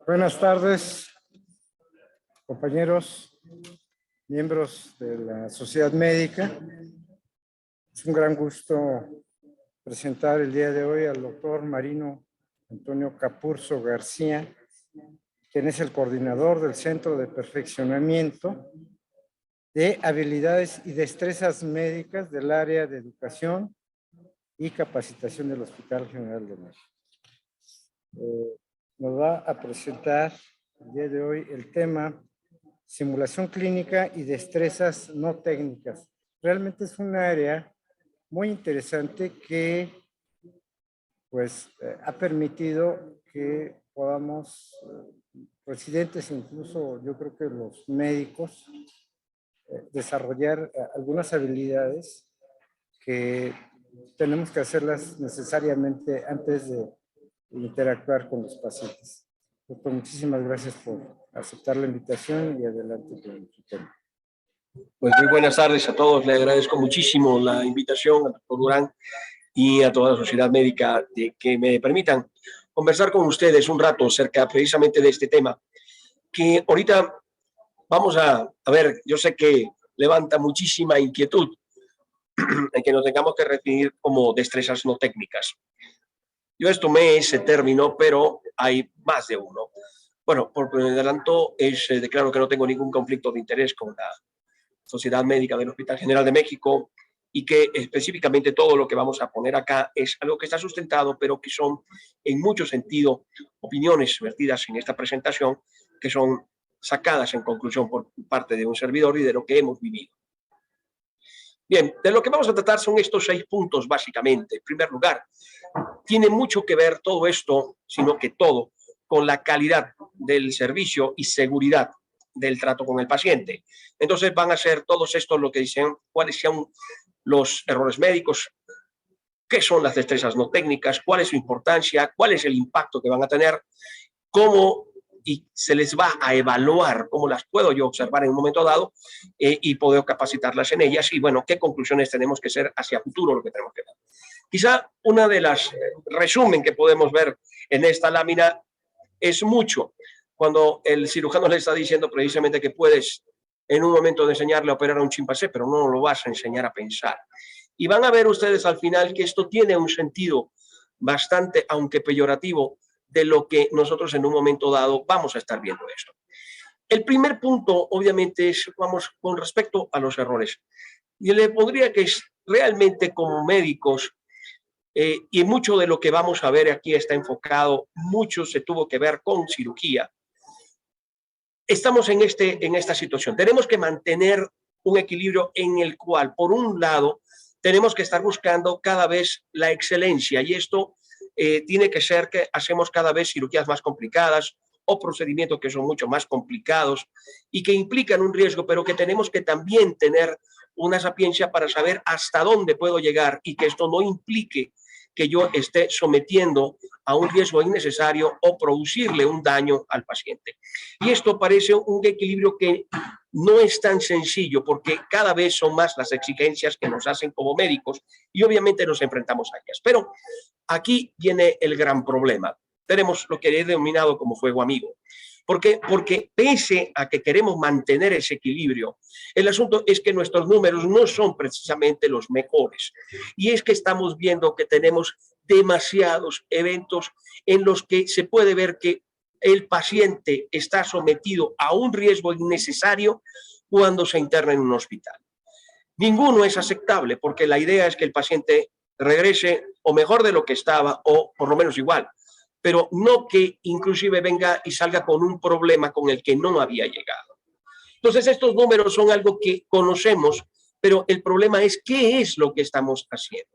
Buenas tardes, compañeros, miembros de la Sociedad Médica. Es un gran gusto presentar el día de hoy al doctor Marino Antonio Capurzo García, quien es el coordinador del Centro de Perfeccionamiento de Habilidades y Destrezas Médicas del área de Educación y Capacitación del Hospital General de México. Nos va a presentar el día de hoy el tema simulación clínica y destrezas no técnicas. Realmente es un área muy interesante que ha permitido que podamos, residentes, incluso yo creo que los médicos, desarrollar algunas habilidades que tenemos que hacerlas necesariamente antes de interactuar con los pacientes. Doctor, muchísimas gracias por aceptar la invitación y adelante con su tema. Pues muy buenas tardes a todos. Le agradezco muchísimo la invitación al doctor Durán y a toda la sociedad médica de que me permitan conversar con ustedes un rato acerca precisamente de este tema que ahorita vamos a ver. Yo sé que levanta muchísima inquietud en que nos tengamos que referir como destrezas no técnicas. Yo tomé ese término, pero hay más de uno. Bueno, por adelanto, declaro que no tengo ningún conflicto de interés con la Sociedad Médica del Hospital General de México y que específicamente todo lo que vamos a poner acá es algo que está sustentado, pero que son en mucho sentido opiniones vertidas en esta presentación que son sacadas en conclusión por parte de un servidor y de lo que hemos vivido. Bien, de lo que vamos a tratar son estos 6 puntos básicamente. En primer lugar, tiene mucho que ver todo esto, sino que todo, con la calidad del servicio y seguridad del trato con el paciente. Entonces van a ser todos estos lo que dicen cuáles sean los errores médicos, qué son las destrezas no técnicas, cuál es su importancia, cuál es el impacto que van a tener, cómo y se les va a evaluar, cómo las puedo yo observar en un momento dado y poder capacitarlas en ellas y bueno, qué conclusiones tenemos que hacer hacia futuro lo que tenemos que ver. Quizá una de las resumen que podemos ver en esta lámina es mucho cuando el cirujano le está diciendo precisamente que puedes en un momento de enseñarle a operar a un chimpancé, pero no lo vas a enseñar a pensar. Y van a ver ustedes al final que esto tiene un sentido bastante, aunque peyorativo, de lo que nosotros en un momento dado vamos a estar viendo esto. El primer punto, obviamente, es, vamos, con respecto a los errores. Y le pondría que es realmente como médicos, y mucho de lo que vamos a ver aquí está enfocado, mucho se tuvo que ver con cirugía. Estamos en esta situación. Tenemos que mantener un equilibrio en el cual, por un lado, tenemos que estar buscando cada vez la excelencia y esto tiene que ser que hacemos cada vez cirugías más complicadas o procedimientos que son mucho más complicados y que implican un riesgo, pero que tenemos que también tener una sapiencia para saber hasta dónde puedo llegar y que esto no implique que yo esté sometiendo a un riesgo innecesario o producirle un daño al paciente. Y esto parece un equilibrio que no es tan sencillo porque cada vez son más las exigencias que nos hacen como médicos y obviamente nos enfrentamos a ellas. Pero aquí viene el gran problema. Tenemos lo que he denominado como fuego amigo. ¿Por qué? Porque pese a que queremos mantener ese equilibrio, el asunto es que nuestros números no son precisamente los mejores. Y es que estamos viendo que tenemos demasiados eventos en los que se puede ver que el paciente está sometido a un riesgo innecesario cuando se interna en un hospital. Ninguno es aceptable porque la idea es que el paciente regrese o mejor de lo que estaba o por lo menos igual, pero no que inclusive venga y salga con un problema con el que no había llegado. Entonces, estos números son algo que conocemos, pero el problema es qué es lo que estamos haciendo.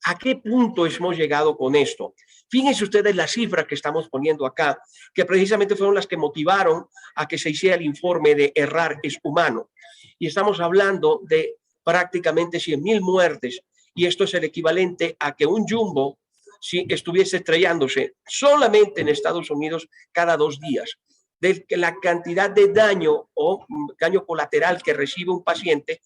¿A qué punto hemos llegado con esto? Fíjense ustedes las cifras que estamos poniendo acá, que precisamente fueron las que motivaron a que se hiciera el informe de errar es humano. Y estamos hablando de prácticamente 100,000 muertes, y esto es el equivalente a que un jumbo si estuviese estrellándose solamente en Estados Unidos cada 2 días, de la cantidad de daño o daño colateral que recibe un paciente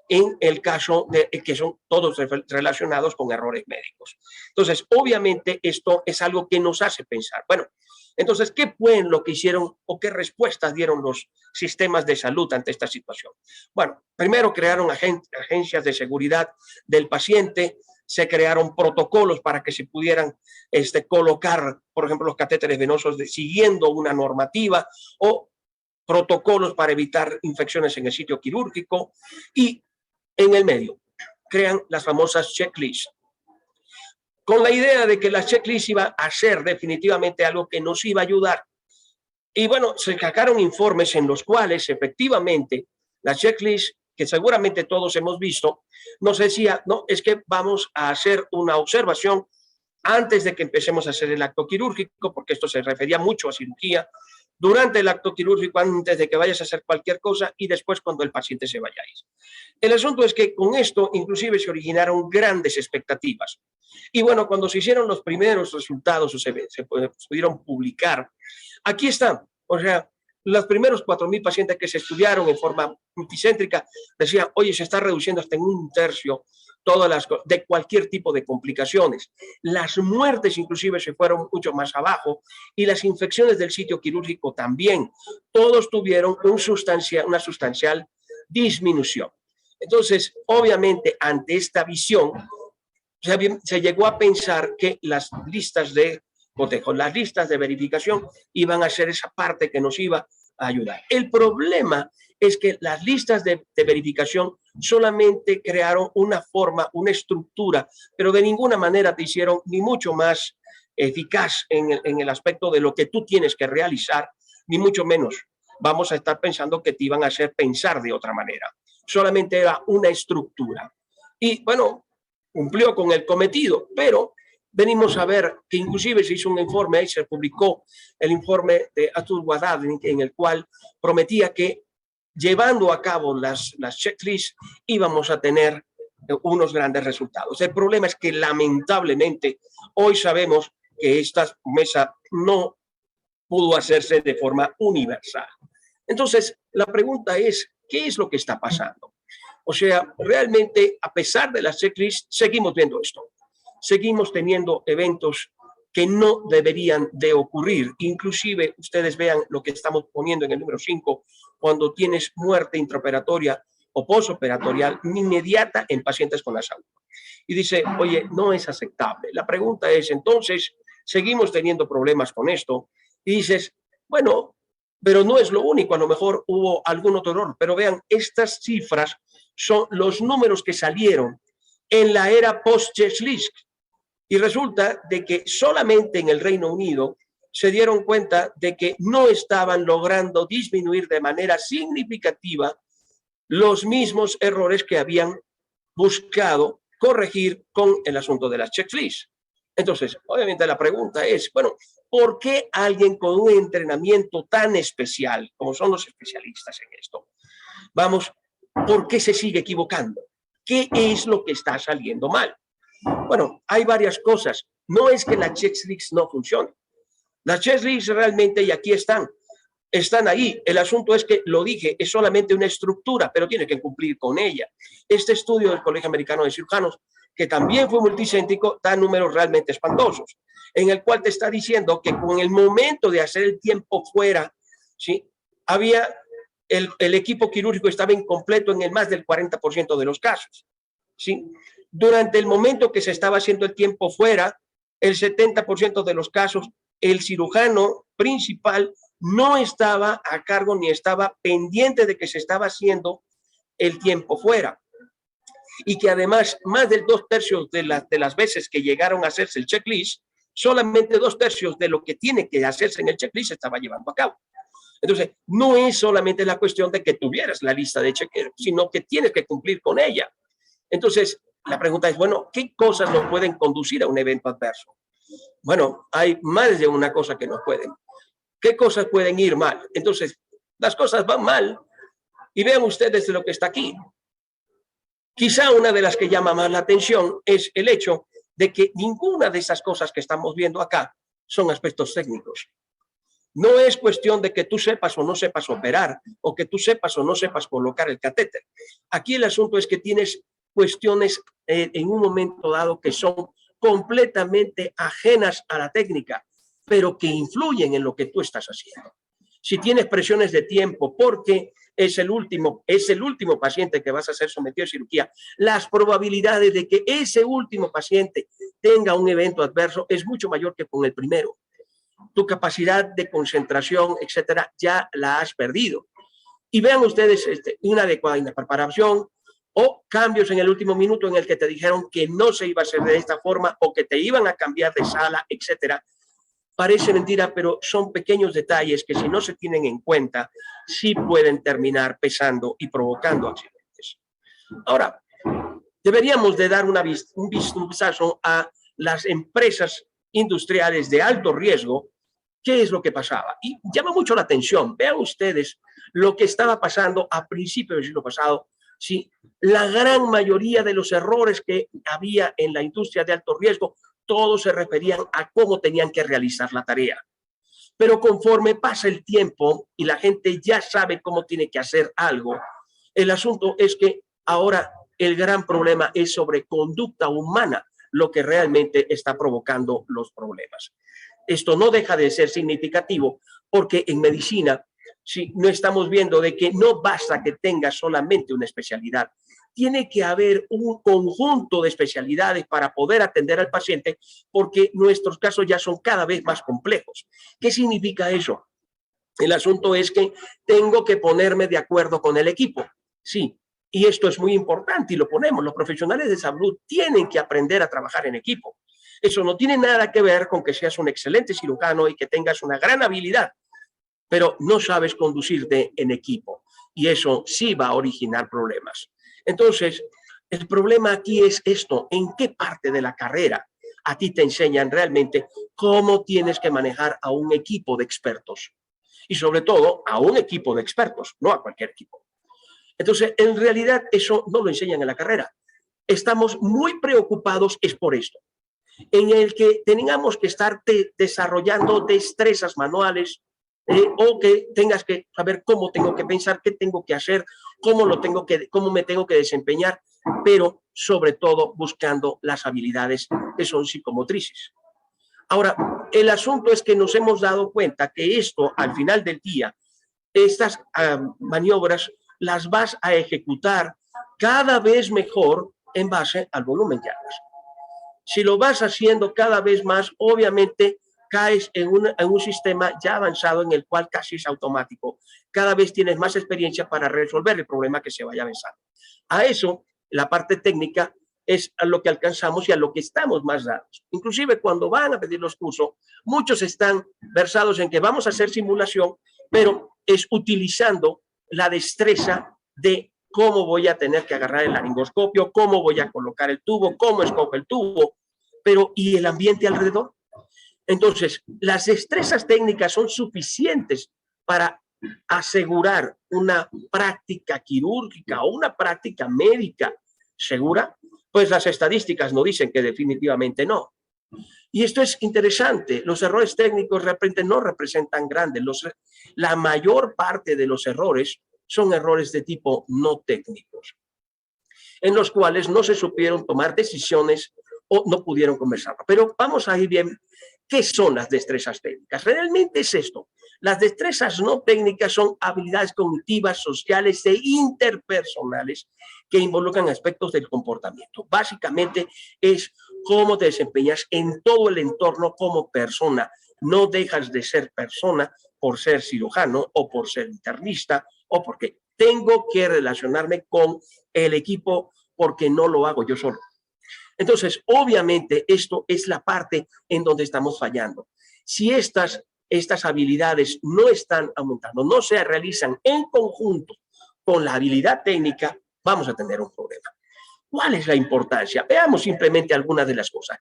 en el caso de que son todos relacionados con errores médicos. Entonces, obviamente, esto es algo que nos hace pensar. Bueno, Entonces, ¿qué fue lo que hicieron o qué respuestas dieron los sistemas de salud ante esta situación? Bueno, primero crearon agencias de seguridad del paciente, se crearon protocolos para que se pudieran colocar, por ejemplo, los catéteres venosos siguiendo una normativa, o protocolos para evitar infecciones en el sitio quirúrgico, y en el medio crean las famosas checklists, con la idea de que la checklist iba a ser definitivamente algo que nos iba a ayudar. Y bueno, se sacaron informes en los cuales efectivamente la checklist, que seguramente todos hemos visto, nos decía, no, es que vamos a hacer una observación antes de que empecemos a hacer el acto quirúrgico, porque esto se refería mucho a cirugía, durante el acto quirúrgico, antes de que vayas a hacer cualquier cosa, y después cuando el paciente se vaya a ir. El asunto es que con esto inclusive se originaron grandes expectativas. Y bueno, cuando se hicieron los primeros resultados o se pudieron publicar, aquí están. O sea, los primeros 4,000 pacientes que se estudiaron en forma multicéntrica decían, oye, se está reduciendo hasta en 1/3 todas las de cualquier tipo de complicaciones. Las muertes inclusive se fueron mucho más abajo, y las infecciones del sitio quirúrgico también. Todos tuvieron una sustancial disminución. Entonces, obviamente, ante esta visión, se llegó a pensar que las listas de cotejo, las listas de verificación iban a ser esa parte que nos iba a ayudar. El problema es que las listas de verificación solamente crearon una forma, una estructura, pero de ninguna manera te hicieron ni mucho más eficaz en el aspecto de lo que tú tienes que realizar, ni mucho menos vamos a estar pensando que te iban a hacer pensar de otra manera. Solamente era una estructura. Y bueno, cumplió con el cometido, pero venimos a ver que inclusive se hizo un informe y se publicó el informe de Atul Wadhwani, en el cual prometía que llevando a cabo las checklists íbamos a tener unos grandes resultados. El problema es que lamentablemente hoy sabemos que esta promesa no pudo hacerse de forma universal. Entonces, la pregunta es, ¿qué es lo que está pasando? O sea, realmente, a pesar de las checklists, seguimos viendo esto. Seguimos teniendo eventos que no deberían de ocurrir. Inclusive, ustedes vean lo que estamos poniendo en el número 5, cuando tienes muerte intraoperatoria o posoperatorial inmediata en pacientes con la salud. Y dice, oye, no es aceptable. La pregunta es, entonces, seguimos teniendo problemas con esto. Y dices, bueno, pero no es lo único, a lo mejor hubo algún otro error. Pero vean, estas cifras son los números que salieron en la era post-checklist. Y resulta de que solamente en el Reino Unido se dieron cuenta de que no estaban logrando disminuir de manera significativa los mismos errores que habían buscado corregir con el asunto de las checklists. Entonces, obviamente la pregunta es, bueno, ¿por qué alguien con un entrenamiento tan especial, como son los especialistas en esto, por qué se sigue equivocando? ¿Qué es lo que está saliendo mal? Bueno, hay varias cosas. No es que las checklists no funcionen. Las checklists realmente, y aquí están ahí. El asunto es que, lo dije, es solamente una estructura, pero tiene que cumplir con ella. Este estudio del Colegio Americano de Cirujanos, que también fue multicéntrico, da números realmente espantosos, en el cual te está diciendo que con el momento de hacer el tiempo fuera, ¿sí? El equipo quirúrgico estaba incompleto en el más del 40% de los casos, ¿sí? Durante el momento que se estaba haciendo el tiempo fuera, el 70% de los casos, el cirujano principal no estaba a cargo ni estaba pendiente de que se estaba haciendo el tiempo fuera. Y que además, más del 2/3 de las veces que llegaron a hacerse el checklist, solamente 2/3 de lo que tiene que hacerse en el checklist se estaba llevando a cabo. Entonces, no es solamente la cuestión de que tuvieras la lista de chequeos, sino que tienes que cumplir con ella. Entonces, la pregunta es, bueno, ¿qué cosas nos pueden conducir a un evento adverso? Bueno, hay más de una cosa que nos pueden. ¿Qué cosas pueden ir mal? Entonces, las cosas van mal y vean ustedes lo que está aquí. Quizá una de las que llama más la atención es el hecho de que ninguna de esas cosas que estamos viendo acá son aspectos técnicos. No es cuestión de que tú sepas o no sepas operar, o que tú sepas o no sepas colocar el catéter. Aquí el asunto es que tienes cuestiones en un momento dado que son completamente ajenas a la técnica. pero que influyen en lo que tú estás haciendo. Si tienes presiones de tiempo porque es el último paciente que vas a ser sometido a cirugía, las probabilidades de que ese último paciente tenga un evento adverso es mucho mayor que con el primero. Tu capacidad de concentración, etcétera, ya la has perdido. Y vean ustedes inadecuada preparación o cambios en el último minuto en el que te dijeron que no se iba a hacer de esta forma o que te iban a cambiar de sala, etcétera. Parece mentira, pero son pequeños detalles que si no se tienen en cuenta, sí pueden terminar pesando y provocando accidentes. Ahora, deberíamos de dar un vistazo a las empresas industriales de alto riesgo. ¿Qué es lo que pasaba? Y llama mucho la atención. Vean ustedes lo que estaba pasando a principios del siglo pasado. Sí, la gran mayoría de los errores que había en la industria de alto riesgo, todos se referían a cómo tenían que realizar la tarea. Pero conforme pasa el tiempo y la gente ya sabe cómo tiene que hacer algo, el asunto es que ahora el gran problema es sobre conducta humana, lo que realmente está provocando los problemas. Esto no deja de ser significativo porque en medicina, si no estamos viendo de que no basta que tengas solamente una especialidad, tiene que haber un conjunto de especialidades para poder atender al paciente porque nuestros casos ya son cada vez más complejos. ¿Qué significa eso? El asunto es que tengo que ponerme de acuerdo con el equipo. Sí, y esto es muy importante y lo ponemos. Los profesionales de salud tienen que aprender a trabajar en equipo. Eso no tiene nada que ver con que seas un excelente cirujano y que tengas una gran habilidad, pero no sabes conducirte en equipo. Y eso sí va a originar problemas. Entonces, el problema aquí es esto: ¿en qué parte de la carrera a ti te enseñan realmente cómo tienes que manejar a un equipo de expertos? Y sobre todo, a un equipo de expertos, no a cualquier equipo. Entonces, en realidad, eso no lo enseñan en la carrera. Estamos muy preocupados es por esto, en el que tengamos que estar desarrollando destrezas manuales, o que tengas que saber cómo tengo que pensar, qué tengo que hacer, cómo me tengo que desempeñar, pero sobre todo buscando las habilidades que son psicomotrices. Ahora, el asunto es que nos hemos dado cuenta que esto, al final del día, estas maniobras las vas a ejecutar cada vez mejor en base al volumen que hagas. Si lo vas haciendo cada vez más, obviamente caes en un sistema ya avanzado en el cual casi es automático. Cada vez tienes más experiencia para resolver el problema que se vaya avanzando. A eso, la parte técnica es a lo que alcanzamos y a lo que estamos más dados. Inclusive cuando van a pedir los cursos, muchos están versados en que vamos a hacer simulación, pero es utilizando la destreza de cómo voy a tener que agarrar el laringoscopio, cómo voy a colocar el tubo, cómo escojo el tubo, pero ¿y el ambiente alrededor? Entonces, las destrezas técnicas son suficientes para asegurar una práctica quirúrgica o una práctica médica segura. Pues las estadísticas no dicen que definitivamente no. Y esto es interesante. Los errores técnicos de repente no representan grandes. La mayor parte de los errores son errores de tipo no técnicos, en los cuales no se supieron tomar decisiones o no pudieron conversar. Pero vamos a ir bien. ¿Qué son las destrezas técnicas? Realmente es esto. Las destrezas no técnicas son habilidades cognitivas, sociales e interpersonales que involucran aspectos del comportamiento. Básicamente es cómo te desempeñas en todo el entorno como persona. No dejas de ser persona por ser cirujano o por ser internista o porque tengo que relacionarme con el equipo porque no lo hago yo solo. Entonces, obviamente, esto es la parte en donde estamos fallando. Si estas habilidades no están aumentando, no se realizan en conjunto con la habilidad técnica, vamos a tener un problema. ¿Cuál es la importancia? Veamos simplemente algunas de las cosas.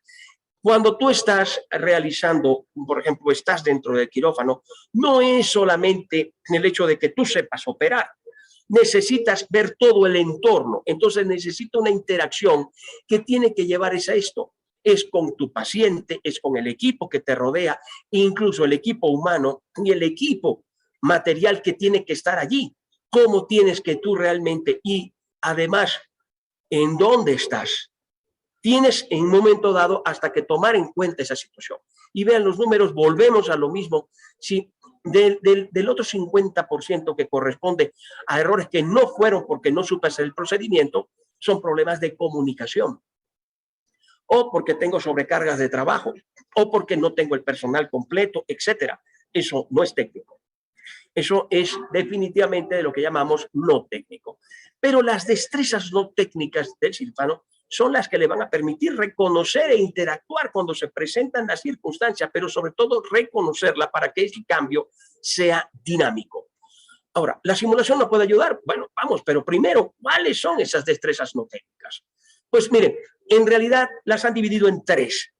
Cuando tú estás realizando, por ejemplo, estás dentro del quirófano, no es solamente el hecho de que tú sepas operar. Necesitas ver todo el entorno. Entonces necesita una interacción que tiene que llevar a esto. Es con tu paciente, es con el equipo que te rodea, incluso el equipo humano y el equipo material que tiene que estar allí. ¿Cómo tienes que tú realmente? Y además, ¿en dónde estás? tienes en un momento dado hasta que tomar en cuenta esa situación. Y vean los números, volvemos a lo mismo. Si del otro 50% que corresponde a errores que no fueron porque no supe hacer el procedimiento, son problemas de comunicación, o porque tengo sobrecargas de trabajo, o porque no tengo el personal completo, etcétera. Eso no es técnico. Eso es definitivamente de lo que llamamos no técnico. Pero las destrezas no técnicas del cirujano son las que le van a permitir reconocer e interactuar cuando se presentan las circunstancias, pero sobre todo reconocerla para que ese cambio sea dinámico. Ahora, ¿la simulación nos puede ayudar? Bueno, vamos, pero primero, ¿cuáles son esas destrezas no técnicas? Pues miren, en realidad las han dividido en tres.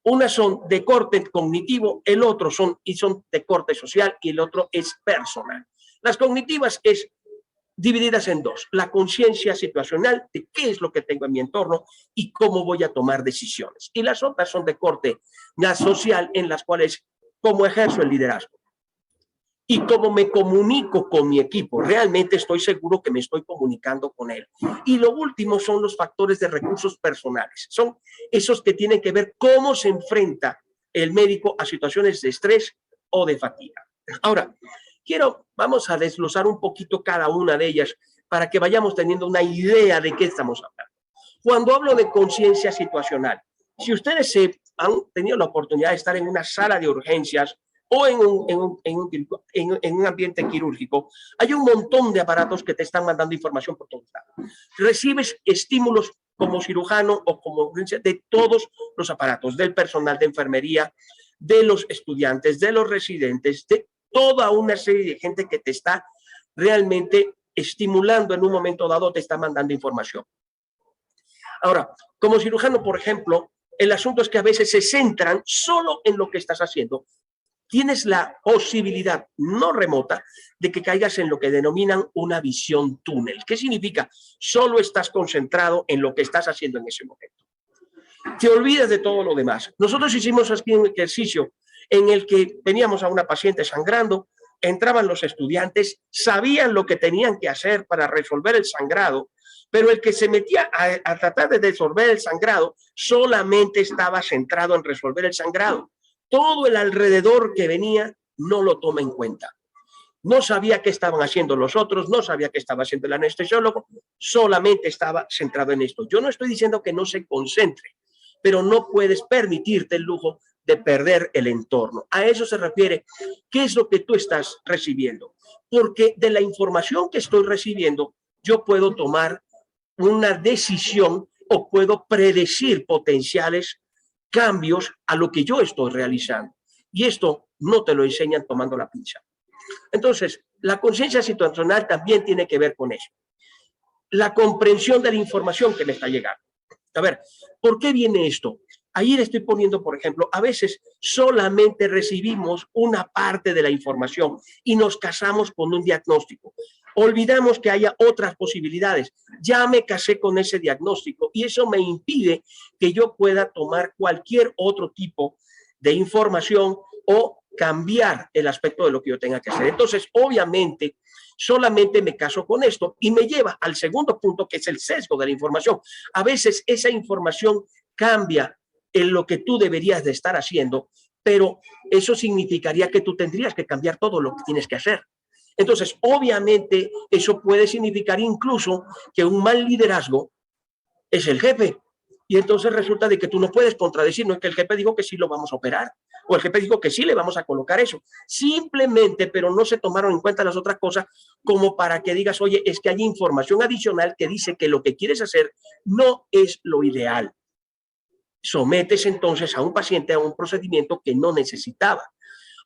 Unas son de corte cognitivo, el otro son de corte social y el otro es personal. Las cognitivas es divididas en dos: la conciencia situacional de qué es lo que tengo en mi entorno y cómo voy a tomar decisiones. Y las otras son de corte social, en las cuales cómo ejerzo el liderazgo y cómo me comunico con mi equipo. Realmente estoy seguro que me estoy comunicando con él. Y lo último son los factores de recursos personales. Son esos que tienen que ver cómo se enfrenta el médico a situaciones de estrés o de fatiga. Ahora, vamos a desglosar un poquito cada una de ellas para que vayamos teniendo una idea de qué estamos hablando. Cuando hablo de conciencia situacional, si ustedes han tenido la oportunidad de estar en una sala de urgencias o en un ambiente quirúrgico, hay un montón de aparatos que te están mandando información por todos lados. Recibes estímulos como cirujano o como de todos los aparatos, del personal de enfermería, de los estudiantes, de los residentes, de toda una serie de gente que te está realmente estimulando en un momento dado, te está mandando información. Ahora, como cirujano, por ejemplo, el asunto es que a veces se centran solo en lo que estás haciendo. Tienes la posibilidad no remota de que caigas en lo que denominan una visión túnel. ¿Qué significa? Solo estás concentrado en lo que estás haciendo en ese momento. Te olvidas de todo lo demás. Nosotros hicimos aquí un ejercicio en el que teníamos a una paciente sangrando, entraban los estudiantes, sabían lo que tenían que hacer para resolver el sangrado, pero el que se metía a tratar de resolver el sangrado solamente estaba centrado en resolver el sangrado. Todo el alrededor que venía no lo toma en cuenta. No sabía qué estaban haciendo los otros, no sabía qué estaba haciendo el anestesiólogo, solamente estaba centrado en esto. Yo no estoy diciendo que no se concentre, pero no puedes permitirte el lujo de perder el entorno. A eso se refiere. ¿Qué es lo que tú estás recibiendo? Porque de la información que estoy recibiendo, yo puedo tomar una decisión o puedo predecir potenciales cambios a lo que yo estoy realizando. Y esto no te lo enseñan tomando la pinza. Entonces, la conciencia situacional también tiene que ver con eso. La comprensión de la información que me está llegando. A ver, ¿por qué viene esto? Ahí le estoy poniendo, por ejemplo, a veces solamente recibimos una parte de la información y nos casamos con un diagnóstico. Olvidamos que haya otras posibilidades. Ya me casé con ese diagnóstico y eso me impide que yo pueda tomar cualquier otro tipo de información o cambiar el aspecto de lo que yo tenga que hacer. Entonces, obviamente, solamente me caso con esto y me lleva al segundo punto, que es el sesgo de la información. A veces esa información cambia en lo que tú deberías de estar haciendo, pero eso significaría que tú tendrías que cambiar todo lo que tienes que hacer. Entonces, obviamente, eso puede significar incluso que un mal liderazgo es el jefe. Y entonces resulta de que tú no puedes contradecir, no es que el jefe dijo que sí lo vamos a operar, o el jefe dijo que sí le vamos a colocar eso. Simplemente, pero no se tomaron en cuenta las otras cosas como para que digas, oye, es que hay información adicional que dice que lo que quieres hacer no es lo ideal. Sometes entonces a un paciente a un procedimiento que no necesitaba.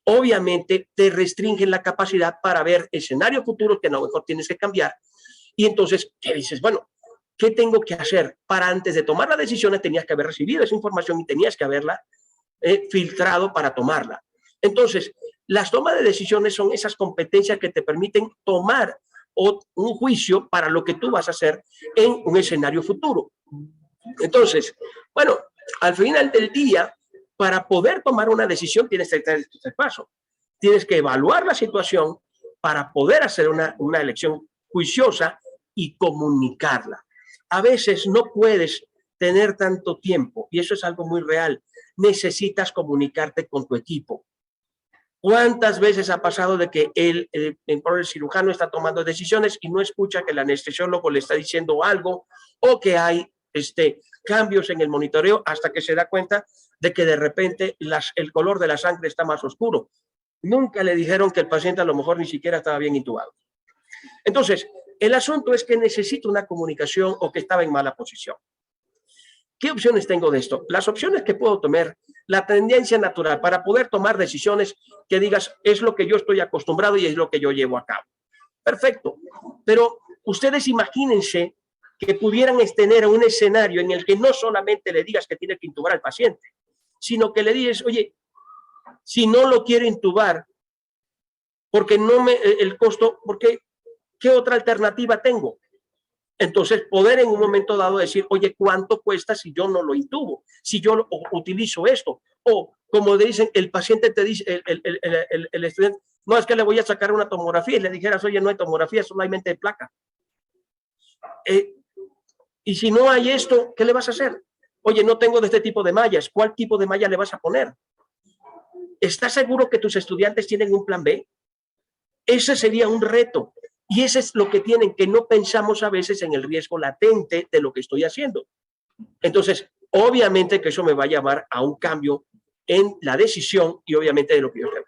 Obviamente te restringen la capacidad para ver escenarios futuros que a lo mejor tienes que cambiar. Y entonces, ¿qué dices? Bueno, ¿qué tengo que hacer? Para antes de tomar la decisión tenías que haber recibido esa información y tenías que haberla filtrado para tomarla. Entonces, las tomas de decisiones son esas competencias que te permiten tomar un juicio para lo que tú vas a hacer en un escenario futuro. Entonces, bueno, al final del día, para poder tomar una decisión tienes que tener este paso. Tienes que evaluar la situación para poder hacer una elección juiciosa y comunicarla. A veces no puedes tener tanto tiempo, y eso es algo muy real, necesitas comunicarte con tu equipo. ¿Cuántas veces ha pasado de que el cirujano está tomando decisiones y no escucha que el anestesiólogo le está diciendo algo, o que hay cambios en el monitoreo hasta que se da cuenta de que de repente el color de la sangre está más oscuro? Nunca le dijeron que el paciente a lo mejor ni siquiera estaba bien intubado. Entonces, el asunto es que necesito una comunicación o que estaba en mala posición. ¿Qué opciones tengo de esto? Las opciones que puedo tomar, la tendencia natural para poder tomar decisiones que digas, es lo que yo estoy acostumbrado y es lo que yo llevo a cabo. Perfecto. Pero ustedes imagínense que pudieran tener un escenario en el que no solamente le digas que tiene que intubar al paciente, sino que le dices, oye, si no lo quiero intubar, porque el costo, porque ¿qué otra alternativa tengo? Entonces, poder en un momento dado decir, oye, ¿cuánto cuesta si yo no lo intubo? Si yo utilizo esto. O, como dicen, el paciente te dice, el estudiante, no, es que le voy a sacar una tomografía, y le dijeras, oye, no hay tomografía, solamente hay placa. Y si no hay esto, ¿qué le vas a hacer? Oye, no tengo de este tipo de mallas. ¿Cuál tipo de malla le vas a poner? ¿Estás seguro que tus estudiantes tienen un plan B? Ese sería un reto. Y eso es lo que tienen, que no pensamos a veces en el riesgo latente de lo que estoy haciendo. Entonces, obviamente que eso me va a llevar a un cambio en la decisión y obviamente de lo que yo quiero.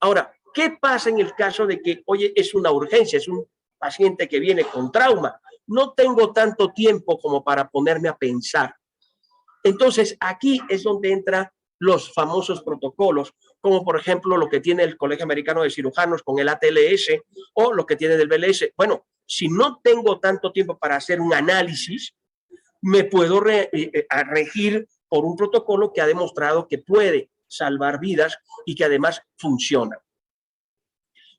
Ahora, ¿qué pasa en el caso de que, oye, es una urgencia, es un paciente que viene con trauma? No tengo tanto tiempo como para ponerme a pensar. Entonces, aquí es donde entran los famosos protocolos, como por ejemplo lo que tiene el Colegio Americano de Cirujanos con el ATLS o lo que tiene del BLS. Bueno, si no tengo tanto tiempo para hacer un análisis, me puedo regir por un protocolo que ha demostrado que puede salvar vidas y que además funciona.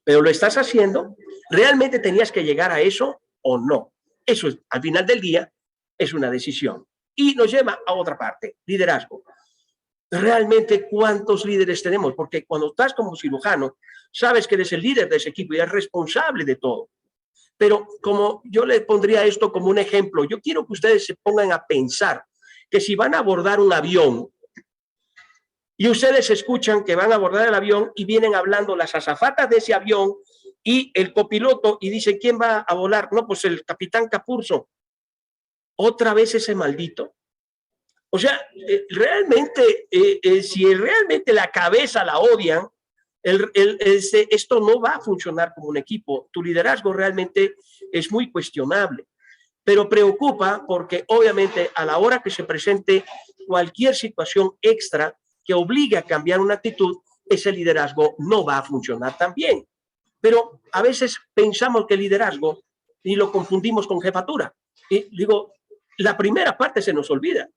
Pero lo estás haciendo, ¿realmente tenías que llegar a eso o no? Eso es, al final del día, es una decisión. Y nos lleva a otra parte, liderazgo. Realmente, ¿cuántos líderes tenemos? Porque cuando estás como cirujano, sabes que eres el líder de ese equipo y eres responsable de todo. Pero como yo le pondría esto como un ejemplo, yo quiero que ustedes se pongan a pensar que si van a abordar un avión y ustedes escuchan que van a abordar el avión y vienen hablando las azafatas de ese avión y el copiloto y dicen, ¿quién va a volar? No, pues el capitán Capurso. Otra vez ese maldito. O sea, realmente, si realmente la cabeza la odian, esto no va a funcionar como un equipo. Tu liderazgo realmente es muy cuestionable, pero preocupa porque obviamente a la hora que se presente cualquier situación extra que obligue a cambiar una actitud, ese liderazgo no va a funcionar tan bien. Pero a veces pensamos que el liderazgo y lo confundimos con jefatura. Y digo, la primera parte se nos olvida.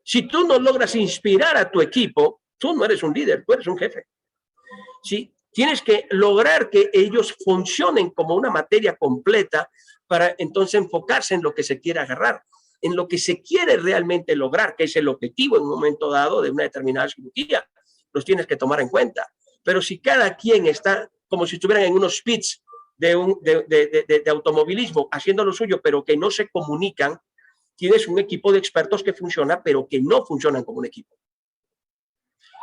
Si tú no logras inspirar a tu equipo, tú no eres un líder, tú eres un jefe. ¿Sí? Tienes que lograr que ellos funcionen como una materia completa para entonces enfocarse en lo que se quiere agarrar, en lo que se quiere realmente lograr, que es el objetivo en un momento dado de una determinada cirugía. Los tienes que tomar en cuenta. Pero si cada quien está como si estuvieran en unos pits de automovilismo haciendo lo suyo, pero que no se comunican, tienes un equipo de expertos que funciona, pero que no funcionan como un equipo.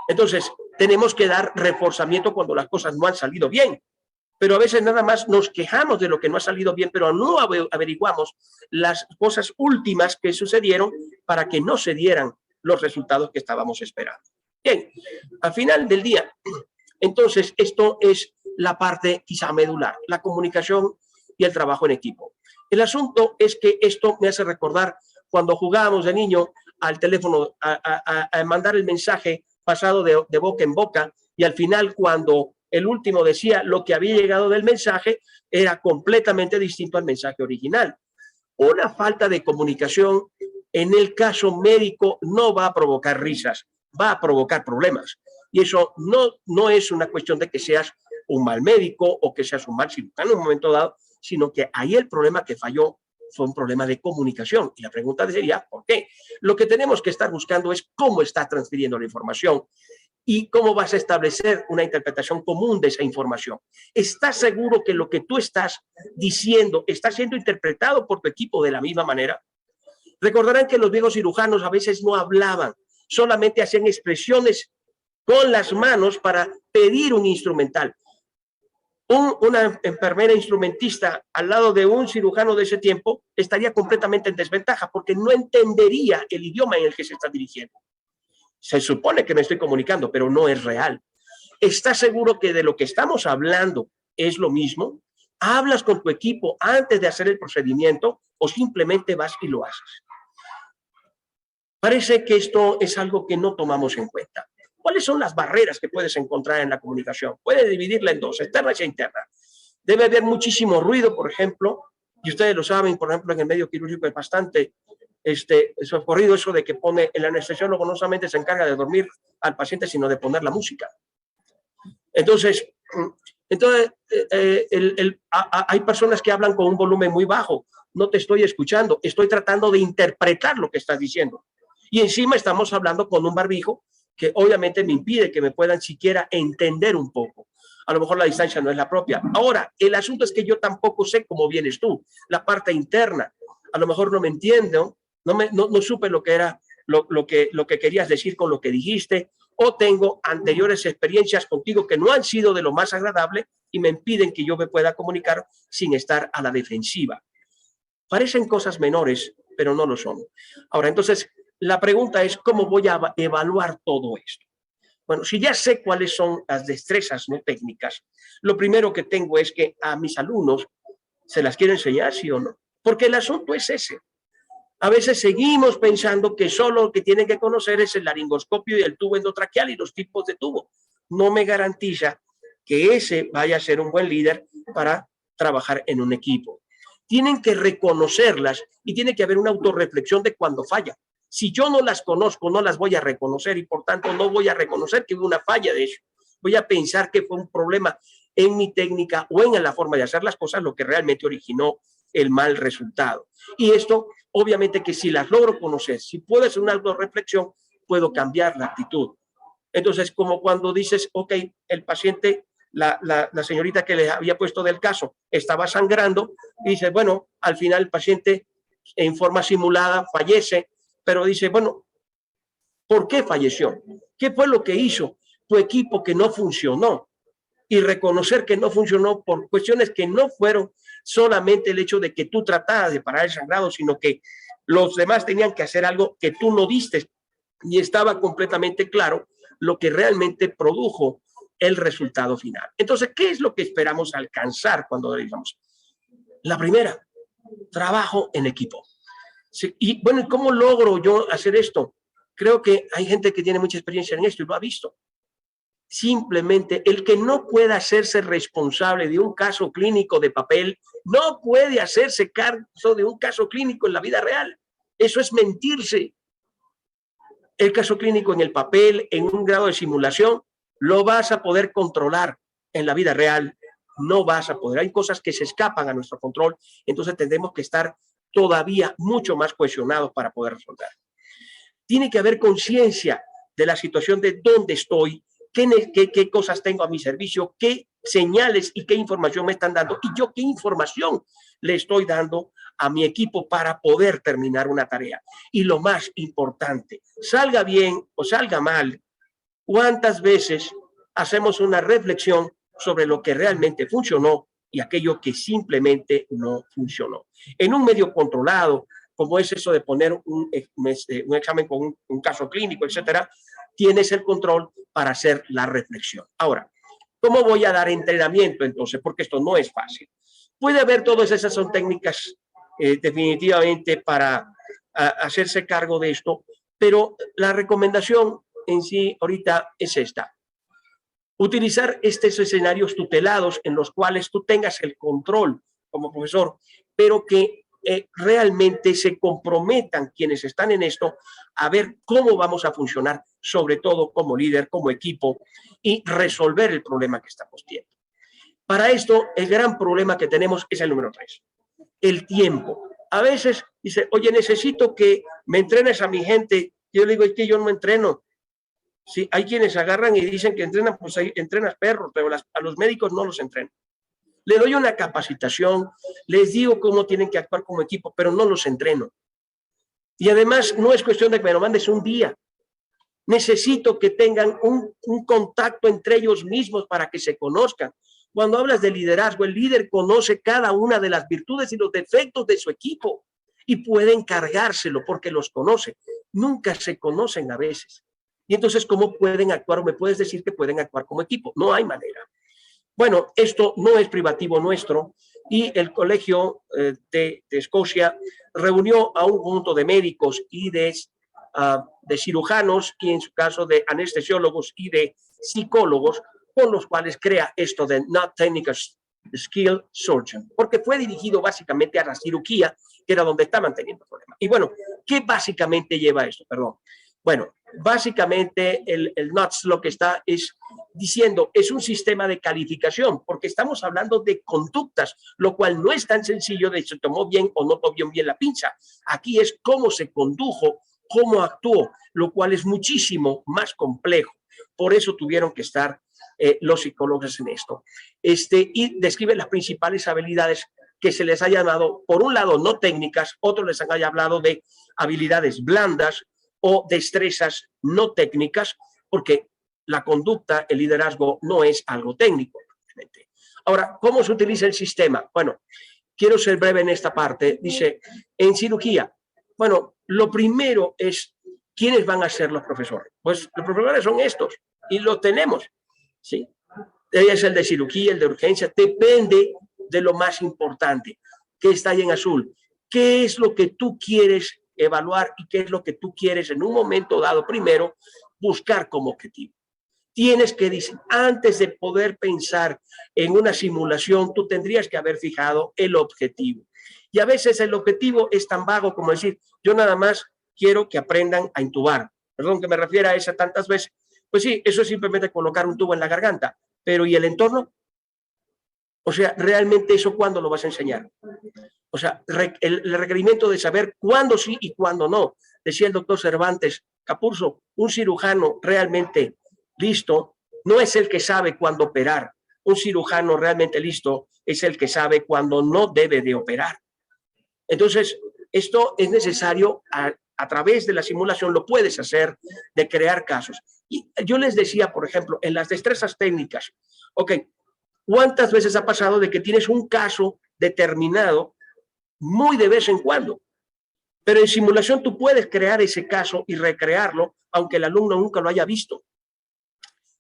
Entonces, tenemos que dar reforzamiento cuando las cosas no han salido bien. Pero a veces nada más nos quejamos de lo que no ha salido bien, pero no averiguamos las cosas últimas que sucedieron para que no se dieran los resultados que estábamos esperando. Bien, al final del día, entonces, esto es la parte quizá medular, la comunicación y el trabajo en equipo. El asunto es que esto me hace recordar cuando jugábamos de niño al teléfono a mandar el mensaje pasado de boca en boca y al final cuando el último decía lo que había llegado del mensaje era completamente distinto al mensaje original. Una falta de comunicación en el caso médico no va a provocar risas, va a provocar problemas. Y eso no es una cuestión de que seas un mal médico o que seas un mal cirujano en un momento dado, sino que ahí el problema que falló fue un problema de comunicación. Y la pregunta sería, ¿por qué? Lo que tenemos que estar buscando es cómo está transfiriendo la información y cómo vas a establecer una interpretación común de esa información. ¿Estás seguro que lo que tú estás diciendo está siendo interpretado por tu equipo de la misma manera? Recordarán que los viejos cirujanos a veces no hablaban, solamente hacían expresiones con las manos para pedir un instrumental. Una enfermera instrumentista al lado de un cirujano de ese tiempo estaría completamente en desventaja porque no entendería el idioma en el que se está dirigiendo. Se supone que me estoy comunicando, pero no es real. ¿Estás seguro que de lo que estamos hablando es lo mismo? ¿Hablas con tu equipo antes de hacer el procedimiento o simplemente vas y lo haces? Parece que esto es algo que no tomamos en cuenta. ¿Cuáles son las barreras que puedes encontrar en la comunicación? Puedes dividirla en dos, externa y interna. Debe haber muchísimo ruido, por ejemplo, y ustedes lo saben, por ejemplo, en el medio quirúrgico es bastante ocurrido eso de que pone el anestesiólogo no solamente se encarga de dormir al paciente, sino de poner la música. Entonces hay personas que hablan con un volumen muy bajo. No te estoy escuchando, estoy tratando de interpretar lo que estás diciendo. Y encima estamos hablando con un barbijo que obviamente me impide que me puedan siquiera entender un poco. A lo mejor la distancia no es la propia. Ahora, el asunto es que yo tampoco sé cómo vienes tú, la parte interna. A lo mejor no me entiendo, no supe lo que era lo que querías decir con lo que dijiste, o tengo anteriores experiencias contigo que no han sido de lo más agradable y me impiden que yo me pueda comunicar sin estar a la defensiva. Parecen cosas menores, pero no lo son. Ahora, entonces, la pregunta es, ¿cómo voy a evaluar todo esto? Bueno, si ya sé cuáles son las destrezas no técnicas, lo primero que tengo es que a mis alumnos se las quiero enseñar, sí o no. Porque el asunto es ese. A veces seguimos pensando que solo lo que tienen que conocer es el laringoscopio y el tubo endotraqueal y los tipos de tubo. No me garantiza que ese vaya a ser un buen líder para trabajar en un equipo. Tienen que reconocerlas y tiene que haber una autorreflexión de cuando falla. Si yo no las conozco, no las voy a reconocer y por tanto no voy a reconocer que hubo una falla de eso. Voy a pensar que fue un problema en mi técnica o en la forma de hacer las cosas lo que realmente originó el mal resultado. Y esto, obviamente que si las logro conocer, si puedo hacer una autorreflexión, puedo cambiar la actitud. Entonces, como cuando dices, ok, el paciente, la señorita que le había puesto del caso, estaba sangrando, y dice, bueno, al final el paciente en forma simulada fallece, pero dice, bueno, ¿por qué falleció? ¿Qué fue lo que hizo tu equipo que no funcionó? Y reconocer que no funcionó por cuestiones que no fueron solamente el hecho de que tú tratabas de parar el sangrado, sino que los demás tenían que hacer algo que tú no diste y estaba completamente claro lo que realmente produjo el resultado final. Entonces, ¿qué es lo que esperamos alcanzar cuando digamos? La primera, trabajo en equipo. Sí, y bueno, ¿cómo logro yo hacer esto? Creo que hay gente que tiene mucha experiencia en esto y lo ha visto. Simplemente el que no pueda hacerse responsable de un caso clínico de papel, no puede hacerse cargo de un caso clínico en la vida real. Eso es mentirse. El caso clínico en el papel, en un grado de simulación, lo vas a poder controlar. En la vida real no vas a poder. Hay cosas que se escapan a nuestro control, entonces tendremos que estar todavía mucho más cohesionados para poder resolver. Tiene que haber conciencia de la situación de dónde estoy, qué cosas tengo a mi servicio, qué señales y qué información me están dando y yo qué información le estoy dando a mi equipo para poder terminar una tarea. Y lo más importante, salga bien o salga mal, ¿cuántas veces hacemos una reflexión sobre lo que realmente funcionó y aquello que simplemente no funcionó? En un medio controlado, como es eso de poner un examen con un caso clínico, etcétera, tienes el control para hacer la reflexión. Ahora, ¿cómo voy a dar entrenamiento entonces? Porque esto no es fácil. Puede haber todas esas son técnicas definitivamente para hacerse cargo de esto, pero la recomendación en sí ahorita es esta. Utilizar estos escenarios tutelados en los cuales tú tengas el control como profesor, pero que realmente se comprometan quienes están en esto a ver cómo vamos a funcionar, sobre todo como líder, como equipo, y resolver el problema que estamos teniendo. Para esto, el gran problema que tenemos es el número 3, el tiempo. A veces dice, oye, necesito que me entrenes a mi gente. Yo le digo, es que yo no entreno. Sí, hay quienes agarran y dicen que entrenan, pues ahí entrenas perros, pero a los médicos no los entrenan. Le doy una capacitación, les digo cómo tienen que actuar como equipo, pero no los entreno. Y además no es cuestión de que me lo mandes un día. Necesito que tengan un contacto entre ellos mismos para que se conozcan. Cuando hablas de liderazgo, el líder conoce cada una de las virtudes y los defectos de su equipo y puede encargárselo porque los conoce. Nunca se conocen a veces. Y entonces, ¿cómo pueden actuar? O me puedes decir que pueden actuar como equipo. No hay manera. Bueno, esto no es privativo nuestro y el Colegio de Escocia reunió a un conjunto de médicos y de cirujanos y en su caso de anestesiólogos y de psicólogos con los cuales crea esto de Not Technical Skill Surgeon, porque fue dirigido básicamente a la cirugía, que era donde estaban teniendo problemas. Y bueno, ¿qué básicamente lleva esto? Perdón. Bueno, básicamente el NOTS lo que está es diciendo, es un sistema de calificación, porque estamos hablando de conductas, lo cual no es tan sencillo de si tomó bien o no tomó bien la pinza. Aquí es cómo se condujo, cómo actuó, lo cual es muchísimo más complejo. Por eso tuvieron que estar los psicólogos en esto. Y describe las principales habilidades que se les ha llamado, por un lado, no técnicas, otros les han hablado de habilidades blandas o destrezas no técnicas, porque la conducta, el liderazgo, no es algo técnico. Ahora, ¿cómo se utiliza el sistema? Bueno, quiero ser breve en esta parte. Dice, en cirugía, bueno, lo primero es, ¿quiénes van a ser los profesores? Pues los profesores son estos, y lo tenemos, ¿sí? Es el de cirugía, el de urgencia, depende de lo más importante, que está ahí en azul. ¿Qué es lo que tú quieres evaluar y qué es lo que tú quieres en un momento dado primero buscar como objetivo? Tienes que decir, antes de poder pensar en una simulación, tú tendrías que haber fijado el objetivo. Y a veces el objetivo es tan vago como decir, yo nada más quiero que aprendan a intubar. Perdón que me refiera a eso tantas veces. Pues sí, eso es simplemente colocar un tubo en la garganta. Pero ¿y el entorno? O sea, ¿realmente eso cuándo lo vas a enseñar? O sea, el requerimiento de saber cuándo sí y cuándo no. Decía el doctor Cervantes Capurso, un cirujano realmente listo no es el que sabe cuándo operar. Un cirujano realmente listo es el que sabe cuándo no debe de operar. Entonces, esto es necesario a través de la simulación, lo puedes hacer de crear casos. Y yo les decía, por ejemplo, en las destrezas técnicas, ok, ¿cuántas veces ha pasado de que tienes un caso determinado muy de vez en cuando? Pero en simulación tú puedes crear ese caso y recrearlo, aunque el alumno nunca lo haya visto.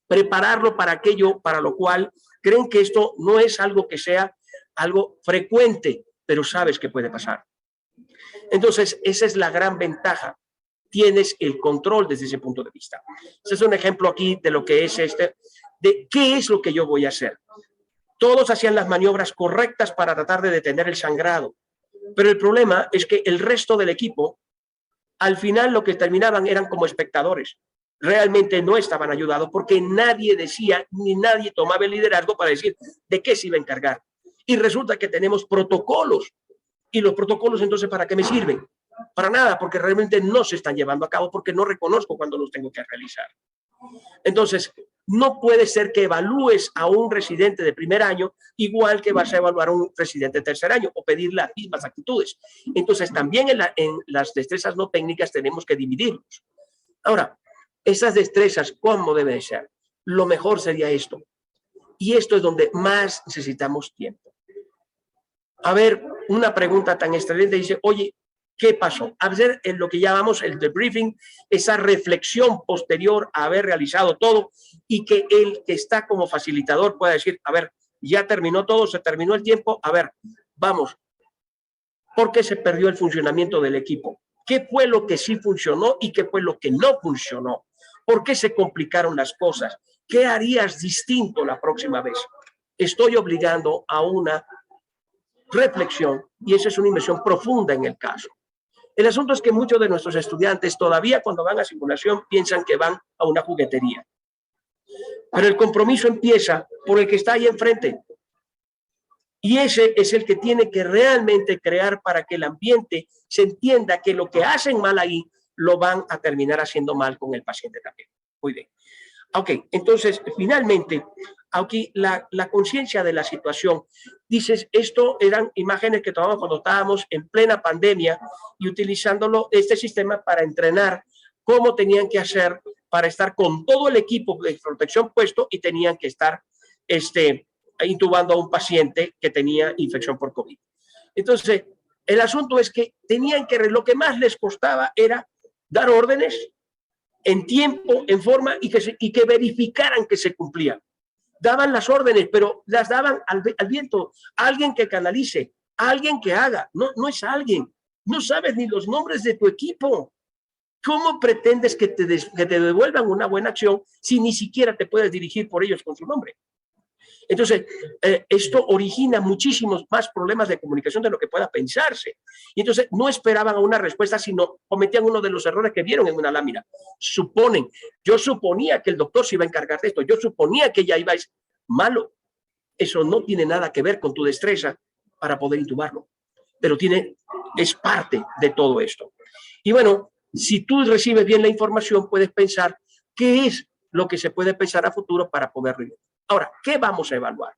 Prepararlo para aquello para lo cual creen que esto no es algo que sea algo frecuente, pero sabes que puede pasar. Entonces, esa es la gran ventaja. Tienes el control desde ese punto de vista. Ese es un ejemplo aquí de lo que es de qué es lo que yo voy a hacer. Todos hacían las maniobras correctas para tratar de detener el sangrado. Pero el problema es que el resto del equipo, al final lo que terminaban eran como espectadores. Realmente no estaban ayudados porque nadie decía ni nadie tomaba el liderazgo para decir de qué se iba a encargar. Y resulta que tenemos protocolos. Y los protocolos, entonces, ¿para qué me sirven? Para nada, porque realmente no se están llevando a cabo porque no reconozco cuando los tengo que realizar. Entonces, no puede ser que evalúes a un residente de primer año igual que vas a evaluar a un residente de tercer año o pedir las mismas actitudes. Entonces, también en las destrezas no técnicas tenemos que dividirlos. Ahora, esas destrezas, ¿cómo deben ser? Lo mejor sería esto. Y esto es donde más necesitamos tiempo. A ver, una pregunta tan excelente dice, oye, ¿qué pasó? Hacer lo que llamamos el debriefing, esa reflexión posterior a haber realizado todo y que el que está como facilitador pueda decir, a ver, ya terminó todo, se terminó el tiempo, a ver, vamos, ¿por qué se perdió el funcionamiento del equipo? ¿Qué fue lo que sí funcionó y qué fue lo que no funcionó? ¿Por qué se complicaron las cosas? ¿Qué harías distinto la próxima vez? Estoy obligando a una reflexión y esa es una inversión profunda en el caso. El asunto es que muchos de nuestros estudiantes todavía cuando van a simulación piensan que van a una juguetería. Pero el compromiso empieza por el que está ahí enfrente. Y ese es el que tiene que realmente crear para que el ambiente se entienda que lo que hacen mal ahí lo van a terminar haciendo mal con el paciente también. Muy bien. Ok, entonces, finalmente, aquí la conciencia de la situación, dices, esto eran imágenes que tomamos cuando estábamos en plena pandemia y utilizándolo, este sistema para entrenar cómo tenían que hacer para estar con todo el equipo de protección puesto y tenían que estar intubando a un paciente que tenía infección por COVID. Entonces, el asunto es que tenían que, lo que más les costaba era dar órdenes en tiempo, en forma y que verificaran que se cumplían. Daban las órdenes, pero las daban al viento. Alguien que canalice, alguien que haga. No es alguien. No sabes ni los nombres de tu equipo. ¿Cómo pretendes que te devuelvan una buena acción si ni siquiera te puedes dirigir por ellos con su nombre? Entonces, esto origina muchísimos más problemas de comunicación de lo que pueda pensarse. Y entonces no esperaban a una respuesta, sino cometían uno de los errores que vieron en una lámina. Suponen, yo suponía que el doctor se iba a encargar de esto, yo suponía que ya iba a ser malo. Eso no tiene nada que ver con tu destreza para poder intubarlo, pero es parte de todo esto. Y bueno, si tú recibes bien la información, puedes pensar qué es lo que se puede pensar a futuro para poder vivir. Ahora, ¿qué vamos a evaluar?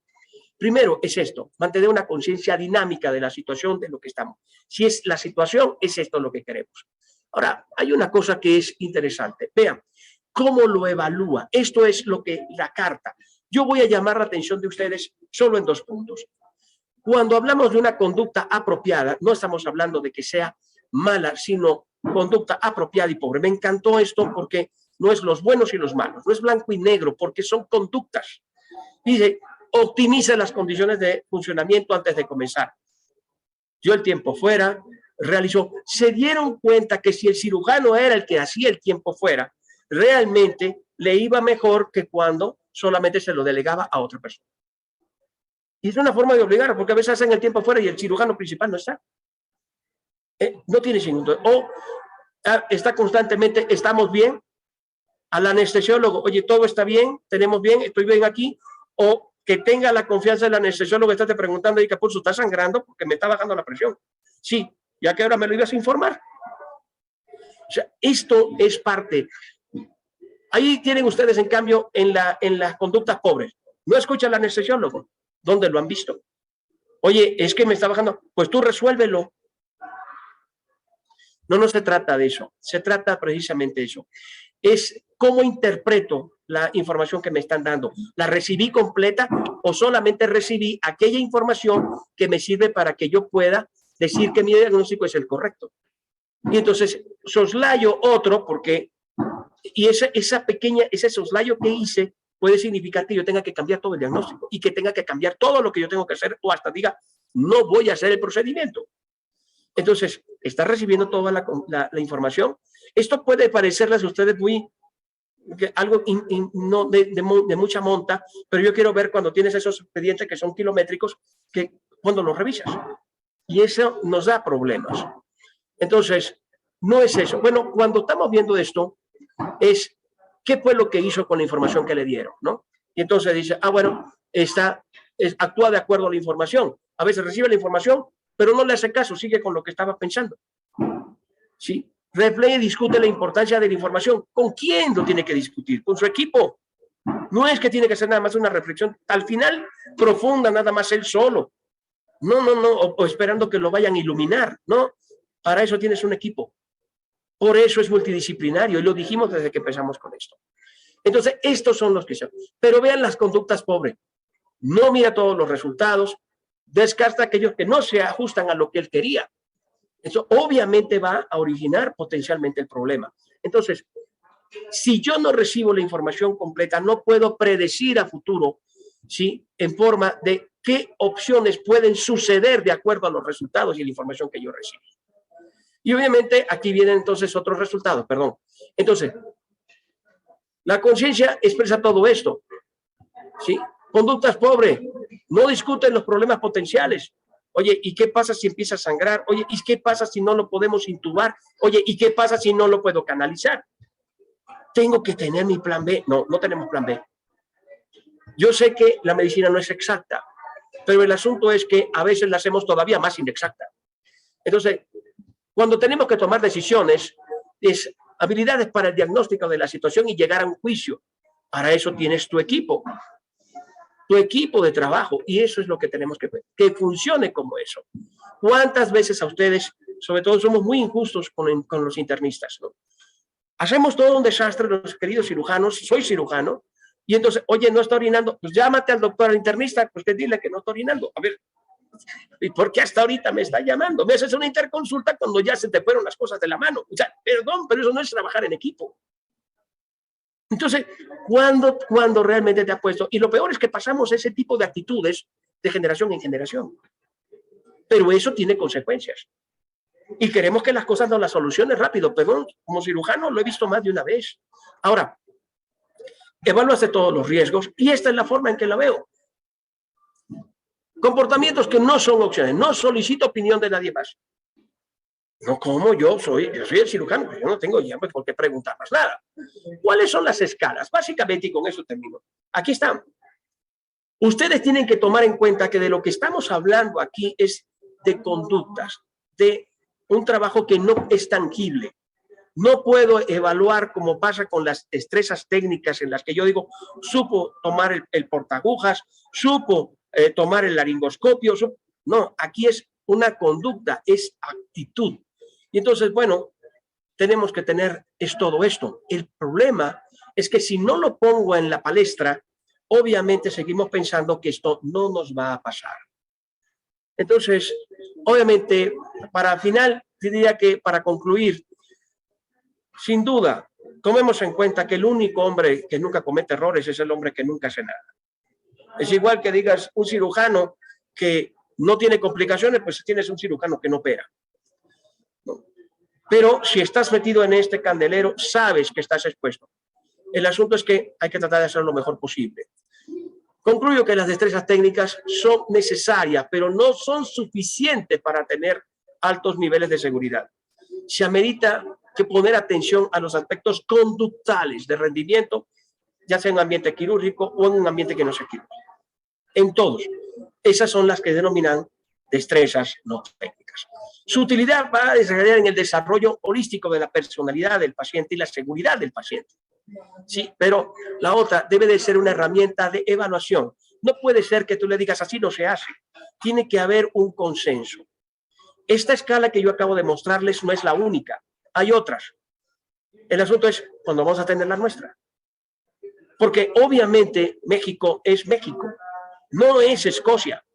Primero es esto, mantener una conciencia dinámica de la situación, de lo que estamos. Si es la situación, es esto lo que queremos. Ahora, hay una cosa que es interesante. Vean, ¿cómo lo evalúa? Esto es lo que la carta. Yo voy a llamar la atención de ustedes solo en 2 puntos. Cuando hablamos de una conducta apropiada, no estamos hablando de que sea mala, sino conducta apropiada y pobre. Me encantó esto porque no es los buenos y los malos, no es blanco y negro, porque son conductas. Dice, optimiza las condiciones de funcionamiento antes de comenzar. Dio el tiempo fuera, realizó. Se dieron cuenta que si el cirujano era el que hacía el tiempo fuera, realmente le iba mejor que cuando solamente se lo delegaba a otra persona. Y es una forma de obligar, porque a veces hacen el tiempo fuera y el cirujano principal no está. No tiene sentido. O está constantemente, estamos bien, al anestesiólogo, oye, todo está bien, tenemos bien, estoy bien aquí, o que tenga la confianza del anestesiólogo que esté preguntando, y Capurso, ¿está sangrando? Porque me está bajando la presión. Sí, ya que ahora me lo ibas a informar. O sea, esto es parte. Ahí tienen ustedes, en cambio, en las conductas pobres. No escucha al anestesiólogo. ¿Dónde lo han visto? Oye, es que me está bajando. Pues tú resuélvelo. No se trata de eso. Se trata precisamente de eso. Es cómo interpreto la información que me están dando. ¿La recibí completa o solamente recibí aquella información que me sirve para que yo pueda decir que mi diagnóstico es el correcto? Y entonces soslayo otro porque, y ese soslayo que hice puede significar que yo tenga que cambiar todo el diagnóstico y que tenga que cambiar todo lo que yo tengo que hacer o hasta diga, no voy a hacer el procedimiento. Entonces, está recibiendo toda la información. Esto puede parecerles a ustedes algo no de mucha monta, pero yo quiero ver cuando tienes esos expedientes que son kilométricos, que cuando los revisas. Y eso nos da problemas. Entonces, no es eso. Bueno, cuando estamos viendo esto, es qué fue lo que hizo con la información que le dieron, ¿no? Y entonces dice, bueno, actúa de acuerdo a la información. A veces recibe la información, pero no le hace caso, sigue con lo que estaba pensando. ¿Sí? Refleja y discute la importancia de la información. ¿Con quién lo tiene que discutir? Con su equipo. No es que tiene que hacer nada más una reflexión, al final, profunda, nada más él solo. No, o esperando que lo vayan a iluminar, no. Para eso tienes un equipo. Por eso es multidisciplinario, y lo dijimos desde que empezamos con esto. Entonces, estos son los que son. Pero vean las conductas pobres. No mira todos los resultados, descarta aquellos que no se ajustan a lo que él quería. Eso obviamente va a originar potencialmente el problema. Entonces, si yo no recibo la información completa, no puedo predecir a futuro, ¿sí? En forma de qué opciones pueden suceder de acuerdo a los resultados y la información que yo recibí. Y obviamente aquí vienen entonces otros resultados, perdón. Entonces, la conciencia expresa todo esto, ¿sí? Conductas pobres, no discuten los problemas potenciales. Oye, ¿y qué pasa si empieza a sangrar? Oye, ¿y qué pasa si no lo podemos intubar? Oye, ¿y qué pasa si no lo puedo canalizar? Tengo que tener mi plan B. No tenemos plan B. Yo sé que la medicina no es exacta, pero el asunto es que a veces la hacemos todavía más inexacta. Entonces, cuando tenemos que tomar decisiones, es habilidades para el diagnóstico de la situación y llegar a un juicio. Para eso tienes tu equipo de trabajo, y eso es lo que tenemos que funcione como eso. ¿Cuántas veces a ustedes, sobre todo somos muy injustos con los internistas, ¿no? Hacemos todo un desastre, los queridos cirujanos, soy cirujano, y entonces, oye, no está orinando, pues llámate al doctor, al internista, pues que dile que no está orinando. A ver, ¿y por qué hasta ahorita me está llamando? Me haces una interconsulta cuando ya se te fueron las cosas de la mano. O sea, perdón, pero eso no es trabajar en equipo. Entonces, ¿cuándo realmente te ha puesto? Y lo peor es que pasamos ese tipo de actitudes de generación en generación. Pero eso tiene consecuencias. Y queremos que las cosas nos las solucionen rápido. Perdón, como cirujano lo he visto más de una vez. Ahora, evalúate todos los riesgos y esta es la forma en que la veo. Comportamientos que no son opciones. No solicito opinión de nadie más. No, como yo soy el cirujano, pero yo no tengo ya por qué preguntar más nada. ¿Cuáles son las escalas? Básicamente, y con eso termino. Aquí están. Ustedes tienen que tomar en cuenta que de lo que estamos hablando aquí es de conductas, de un trabajo que no es tangible. No puedo evaluar como pasa con las destrezas técnicas en las que yo digo, supo tomar el portaagujas, supo tomar el laringoscopio. No, aquí es una conducta, es actitud. Y entonces, bueno, tenemos que tener todo esto. El problema es que si no lo pongo en la palestra, obviamente seguimos pensando que esto no nos va a pasar. Entonces, obviamente, para final, diría que para concluir, sin duda, tomemos en cuenta que el único hombre que nunca comete errores es el hombre que nunca hace nada. Es igual que digas un cirujano que no tiene complicaciones, pues tienes un cirujano que no opera. ¿No? Pero si estás metido en este candelero, sabes que estás expuesto. El asunto es que hay que tratar de hacer lo mejor posible. Concluyo que las destrezas técnicas son necesarias, pero no son suficientes para tener altos niveles de seguridad. Se amerita que poner atención a los aspectos conductuales de rendimiento, ya sea en un ambiente quirúrgico o en un ambiente que no sea quirúrgico. En todos. Esas son las que denominan destrezas no técnicas. Su utilidad va a desarrollar en el desarrollo holístico de la personalidad del paciente y la seguridad del paciente. Sí, pero la otra debe de ser una herramienta de evaluación. No puede ser que tú le digas así no se hace. Tiene que haber un consenso. Esta escala que yo acabo de mostrarles no es la única. Hay otras. El asunto es cuando vamos a tener la nuestra. Porque obviamente México es México, no es Escocia.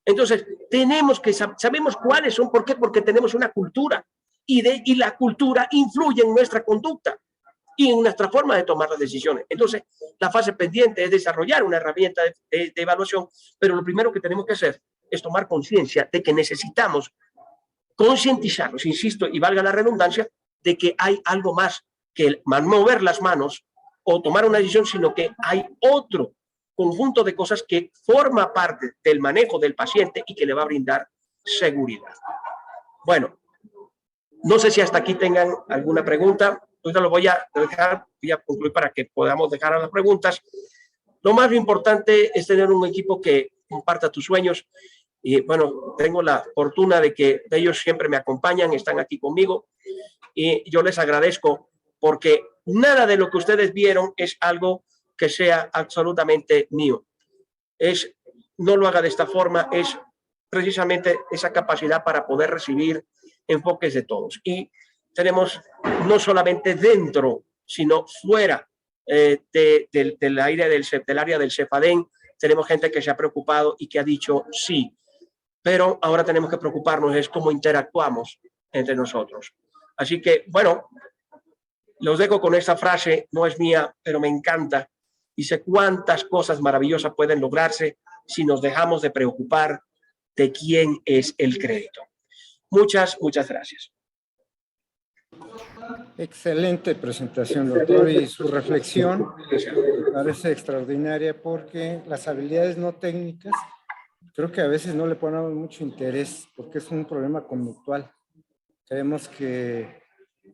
Entonces, tenemos que sabemos cuáles son, ¿por qué? Porque tenemos una cultura y la cultura influye en nuestra conducta y en nuestra forma de tomar las decisiones. Entonces, la fase pendiente es desarrollar una herramienta de evaluación, pero lo primero que tenemos que hacer es tomar conciencia de que necesitamos concientizarnos, insisto, y valga la redundancia, de que hay algo más que el mover las manos o tomar una decisión, sino que hay otro conjunto de cosas que forma parte del manejo del paciente y que le va a brindar seguridad. Bueno, no sé si hasta aquí tengan alguna pregunta. Ahorita lo voy a dejar, voy a concluir para que podamos dejar a las preguntas. Lo más importante es tener un equipo que comparta tus sueños. Y bueno, tengo la fortuna de que ellos siempre me acompañan, están aquí conmigo y yo les agradezco porque nada de lo que ustedes vieron es algo que sea absolutamente mío. No lo haga de esta forma, es precisamente esa capacidad para poder recibir enfoques de todos. Y tenemos no solamente dentro, sino fuera del área del CEFADEN, tenemos gente que se ha preocupado y que ha dicho sí, pero ahora tenemos que preocuparnos es cómo interactuamos entre nosotros. Así que, bueno, los dejo con esta frase, no es mía, pero me encanta. Dice, cuántas cosas maravillosas pueden lograrse si nos dejamos de preocupar de quién es el crédito. Muchas gracias. Excelente presentación, doctor, y su reflexión me parece extraordinaria porque las habilidades no técnicas creo que a veces no le ponemos mucho interés porque es un problema conductual. Creemos que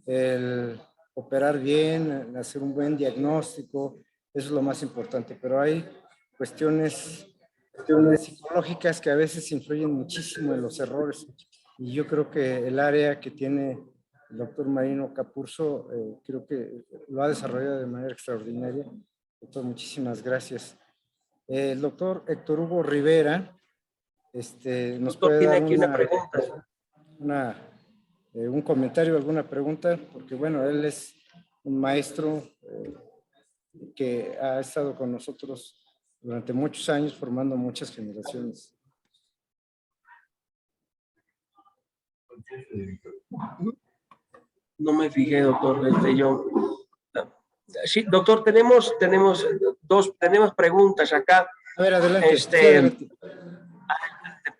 el operar bien, hacer un buen diagnóstico, eso es lo más importante, pero hay cuestiones psicológicas que a veces influyen muchísimo en los errores. Y yo creo que el área que tiene el doctor Marino Capurso, creo que lo ha desarrollado de manera extraordinaria Doctor, muchísimas gracias. El doctor Héctor Hugo Rivera nos Doctor, puede tiene dar aquí una pregunta. un comentario, alguna pregunta, porque bueno, él es un maestro que ha estado con nosotros durante muchos años, formando muchas generaciones. No me fijé, doctor. Yo. Sí, doctor, tenemos preguntas acá. A ver, adelante. Sí, adelante.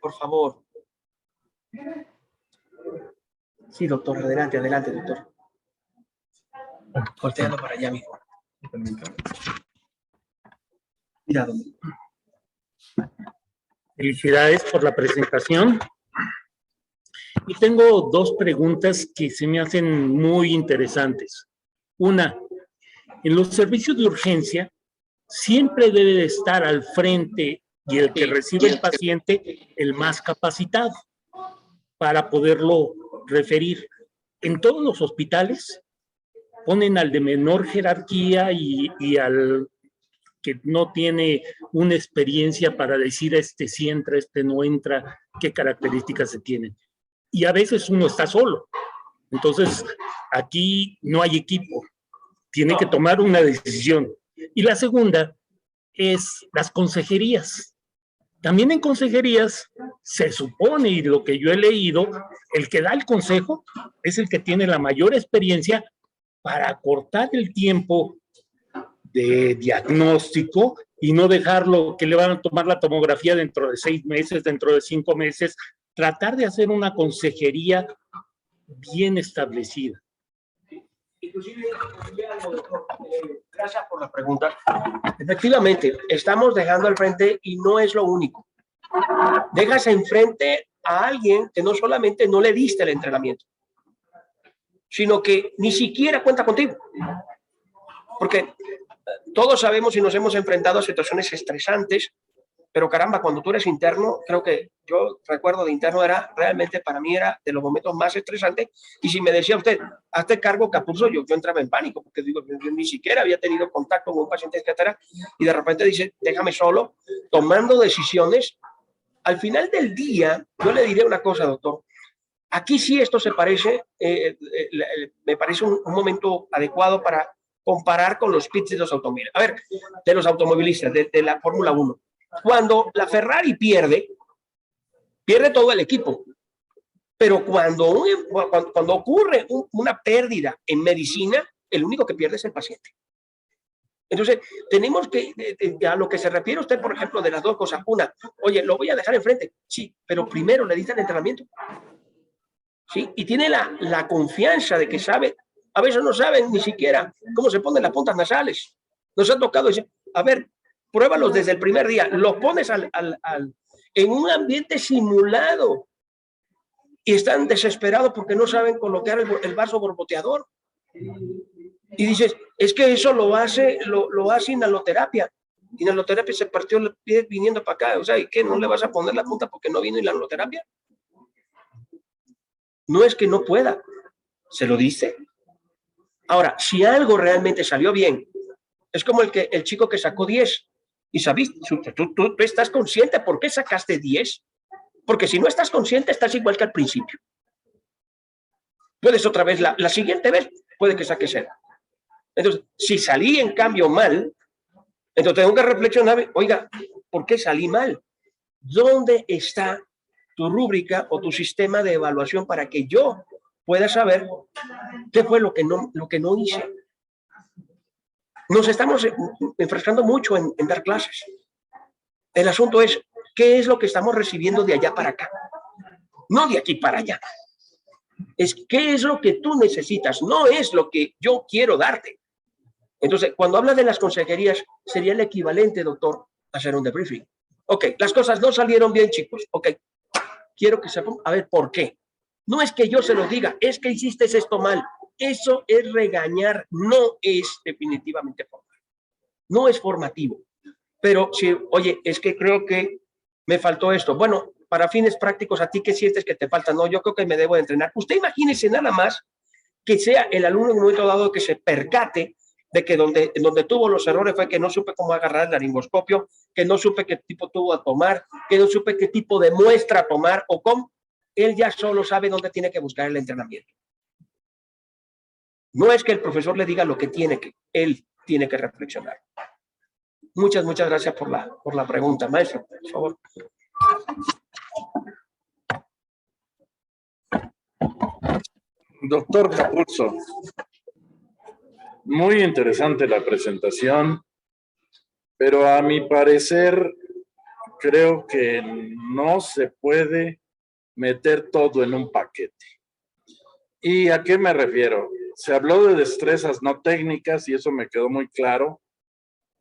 Por favor. Sí, doctor, adelante, doctor. Volteando para allá, amigo. Mira, Felicidades por la presentación. Y tengo dos preguntas que se me hacen muy interesantes. Una, en los servicios de urgencia, siempre debe de estar al frente y el que recibe el paciente el más capacitado para poderlo referir. En todos los hospitales ponen al de menor jerarquía y al que no tiene una experiencia para decir sí entra, no entra, qué características se tienen. Y a veces uno está solo. Entonces, aquí no hay equipo. Tiene que tomar una decisión. Y la segunda es las consejerías. También en consejerías se supone, y lo que yo he leído, el que da el consejo es el que tiene la mayor experiencia para cortar el tiempo de diagnóstico y no dejarlo que le van a tomar la tomografía dentro de 6 meses, dentro de 5 meses, tratar de hacer una consejería bien establecida. Inclusive, gracias por la pregunta. Efectivamente, estamos dejando al frente y no es lo único. Dejas enfrente a alguien que no solamente no le diste el entrenamiento, sino que ni siquiera cuenta contigo. Porque todos sabemos y nos hemos enfrentado a situaciones estresantes, pero caramba, cuando tú eres interno, creo que yo recuerdo de interno realmente para mí era de los momentos más estresantes. Y si me decía usted, hazte cargo, Capurso, yo entraba en pánico, porque digo, yo ni siquiera había tenido contacto con un paciente, etcétera, y de repente dice, déjame solo, tomando decisiones. Al final del día, yo le diré una cosa, doctor. Aquí sí esto se parece, me parece un momento adecuado para comparar con los pits de los automovilistas. A ver, de los automovilistas, de la Fórmula 1. Cuando la Ferrari pierde todo el equipo. Pero cuando ocurre una pérdida en medicina, el único que pierde es el paciente. Entonces, tenemos que, a lo que se refiere usted, por ejemplo, de las dos cosas. Una, oye, lo voy a dejar enfrente. Sí, pero primero le diste el entrenamiento. ¿Sí? Y tiene la confianza de que sabe. A veces no saben ni siquiera cómo se ponen las puntas nasales. Nos ha tocado decir, a ver, pruébalos desde el primer día. Los pones en un ambiente simulado y están desesperados porque no saben colocar el vaso borboteador. Y dices, es que eso lo hace inhaloterapia. Inhaloterapia se partió el pie viniendo para acá. O sea, ¿y qué? ¿No le vas a poner la punta porque no vino inhaloterapia? No es que no pueda, se lo dice. Ahora, si algo realmente salió bien, es como el chico que sacó 10. Y sabiste, tú estás consciente por qué sacaste 10. Porque si no estás consciente, estás igual que al principio. Puedes otra vez, la siguiente vez, puede que saques 0. Entonces, si salí en cambio mal, entonces tengo que reflexionar, oiga, ¿por qué salí mal? ¿Dónde está tu rúbrica o tu sistema de evaluación para que yo pueda saber qué fue lo que no hice? Nos estamos enfrascando mucho en dar clases. El asunto es, ¿qué es lo que estamos recibiendo de allá para acá? No de aquí para allá. Es qué es lo que tú necesitas, no es lo que yo quiero darte. Entonces, cuando habla de las consejerías, sería el equivalente, doctor, a hacer un debriefing. Ok, las cosas no salieron bien, chicos. Ok, quiero que sepan, a ver, ¿por qué? No es que yo se lo diga, es que hiciste esto mal. Eso es regañar, no es definitivamente formal. No es formativo. Pero si, oye, es que creo que me faltó esto. Bueno, para fines prácticos, ¿a ti qué sientes que te falta? No, yo creo que me debo de entrenar. Usted imagínese nada más que sea el alumno en un momento dado que se percate de que donde tuvo los errores fue que no supe cómo agarrar el laringoscopio, que no supe qué tipo tuvo a tomar, que no supe qué tipo de muestra tomar o cómo. Él ya solo sabe dónde tiene que buscar el entrenamiento. No es que el profesor le diga lo que él tiene que reflexionar. Muchas gracias por la pregunta, maestro, por favor. Doctor Capurso, muy interesante la presentación, pero a mi parecer creo que no se puede meter todo en un paquete. ¿Y a qué me refiero? Se habló de destrezas no técnicas y eso me quedó muy claro,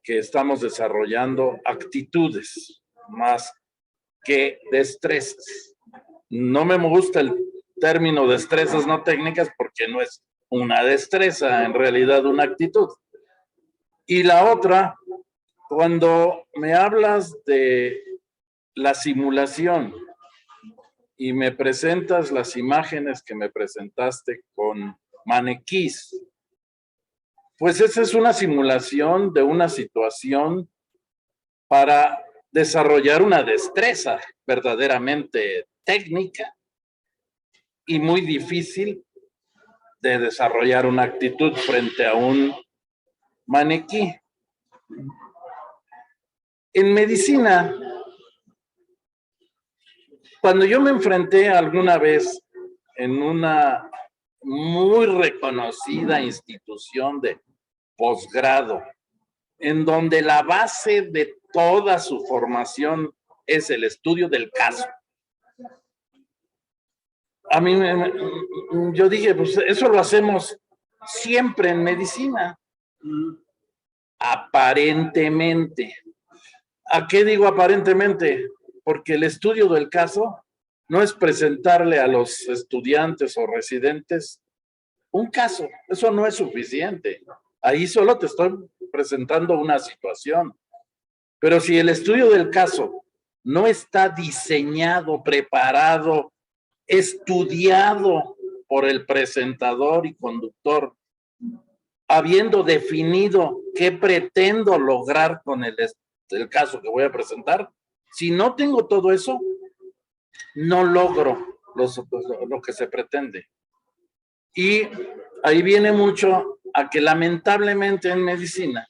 que estamos desarrollando actitudes más que destrezas. No me gusta el término destrezas no técnicas porque no es una destreza, en realidad una actitud. Y la otra, cuando me hablas de la simulación y me presentas las imágenes que me presentaste con maniquís, pues esa es una simulación de una situación para desarrollar una destreza verdaderamente técnica y muy difícil de desarrollar una actitud frente a un maniquí. En medicina, cuando yo me enfrenté alguna vez en una muy reconocida institución de posgrado, en donde la base de toda su formación es el estudio del caso. A mí, yo dije, pues eso lo hacemos siempre en medicina. Aparentemente. ¿A qué digo aparentemente? Porque el estudio del caso no es presentarle a los estudiantes o residentes un caso. Eso no es suficiente. Ahí solo te estoy presentando una situación. Pero si el estudio del caso no está diseñado, preparado, estudiado por el presentador y conductor, habiendo definido qué pretendo lograr con el caso que voy a presentar, si no tengo todo eso, no logro lo que se pretende. Y ahí viene mucho a que lamentablemente en medicina,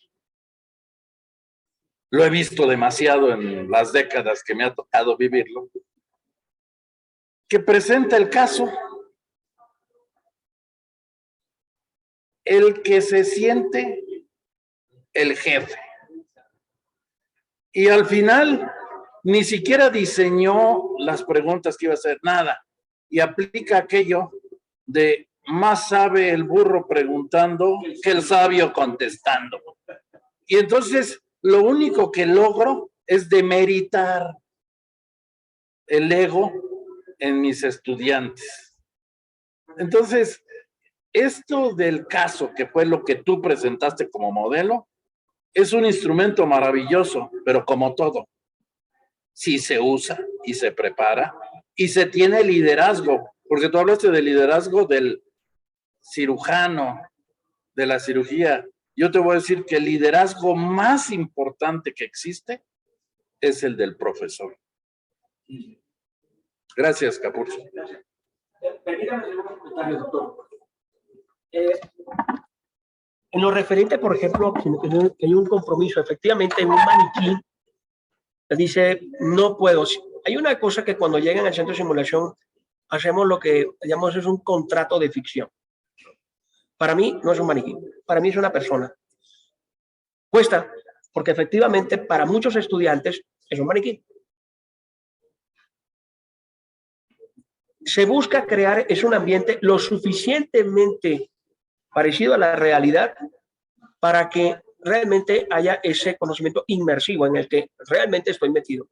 lo he visto demasiado en las décadas que me ha tocado vivirlo, que presenta el caso el que se siente el jefe. Y al final ni siquiera diseñó las preguntas que iba a hacer, nada. Y aplica aquello de más sabe el burro preguntando que el sabio contestando. Y entonces lo único que logro es demeritar el ego en mis estudiantes. Entonces, esto del caso, que fue lo que tú presentaste como modelo, es un instrumento maravilloso, pero como todo, si se usa y se prepara y se tiene liderazgo, porque tú hablaste del liderazgo del cirujano, de la cirugía. Yo te voy a decir que el liderazgo más importante que existe es el del profesor. Gracias, Capurso. Permítame hacer un comentario, doctor. En lo referente, por ejemplo, que hay un compromiso, efectivamente, en un maniquí, dice, no puedo. Hay una cosa que cuando llegan al centro de simulación, hacemos lo que llamamos es un contrato de ficción. Para mí no es un maniquí, para mí es una persona. Cuesta, porque efectivamente para muchos estudiantes es un maniquí. Se busca crear es un ambiente lo suficientemente parecido a la realidad para que realmente haya ese conocimiento inmersivo en el que realmente estoy metido.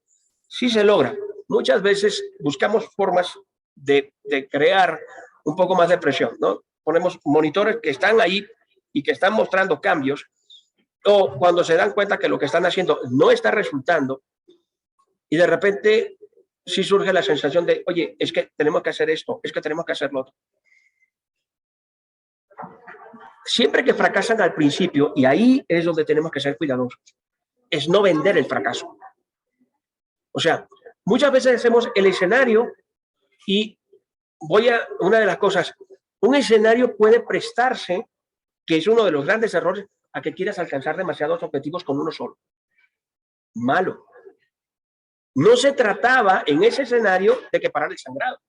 Sí se logra. Muchas veces buscamos formas de crear un poco más de presión, ¿no? Ponemos monitores que están ahí y que están mostrando cambios, o cuando se dan cuenta que lo que están haciendo no está resultando y de repente sí surge la sensación de, oye, es que tenemos que hacer esto, es que tenemos que hacer lo otro. siempre que fracasan al principio, y ahí es donde tenemos que ser cuidadosos, es no vender el fracaso. O sea, muchas veces hacemos el escenario y una de las cosas, un escenario puede prestarse, que es uno de los grandes errores, a que quieras alcanzar demasiados objetivos con uno solo. Malo. No se trataba en ese escenario de que parar el sangrado.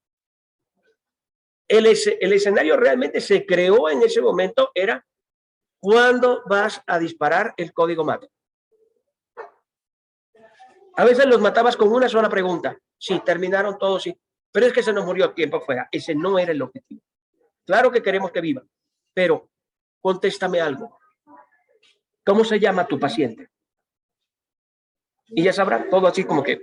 El escenario realmente se creó en ese momento, era cuando vas a disparar el código mate. A veces los matabas con una sola pregunta. Sí, terminaron todos, sí. Pero es que se nos murió tiempo afuera. Ese no era el objetivo. Claro que queremos que viva, pero contéstame algo. ¿Cómo se llama tu paciente? Y ya sabrá todo así como que.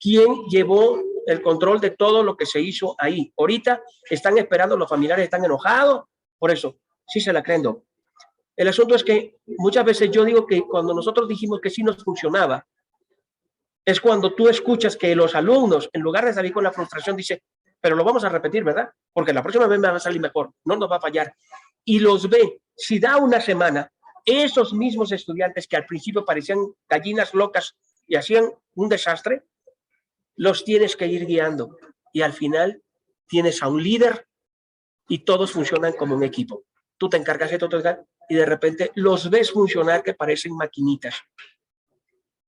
¿Quién llevó el control de todo lo que se hizo ahí? Ahorita están esperando, los familiares están enojados. Por eso, sí se la creen. El asunto es que muchas veces yo digo que cuando nosotros dijimos que sí nos funcionaba, es cuando tú escuchas que los alumnos, en lugar de salir con la frustración, dicen, pero lo vamos a repetir, ¿verdad? Porque la próxima vez me va a salir mejor, no nos va a fallar. Y los ve, si da una semana, esos mismos estudiantes que al principio parecían gallinas locas y hacían un desastre, los tienes que ir guiando. Y al final tienes a un líder y todos funcionan como un equipo. Tú te encargas de todo y de repente los ves funcionar que parecen maquinitas.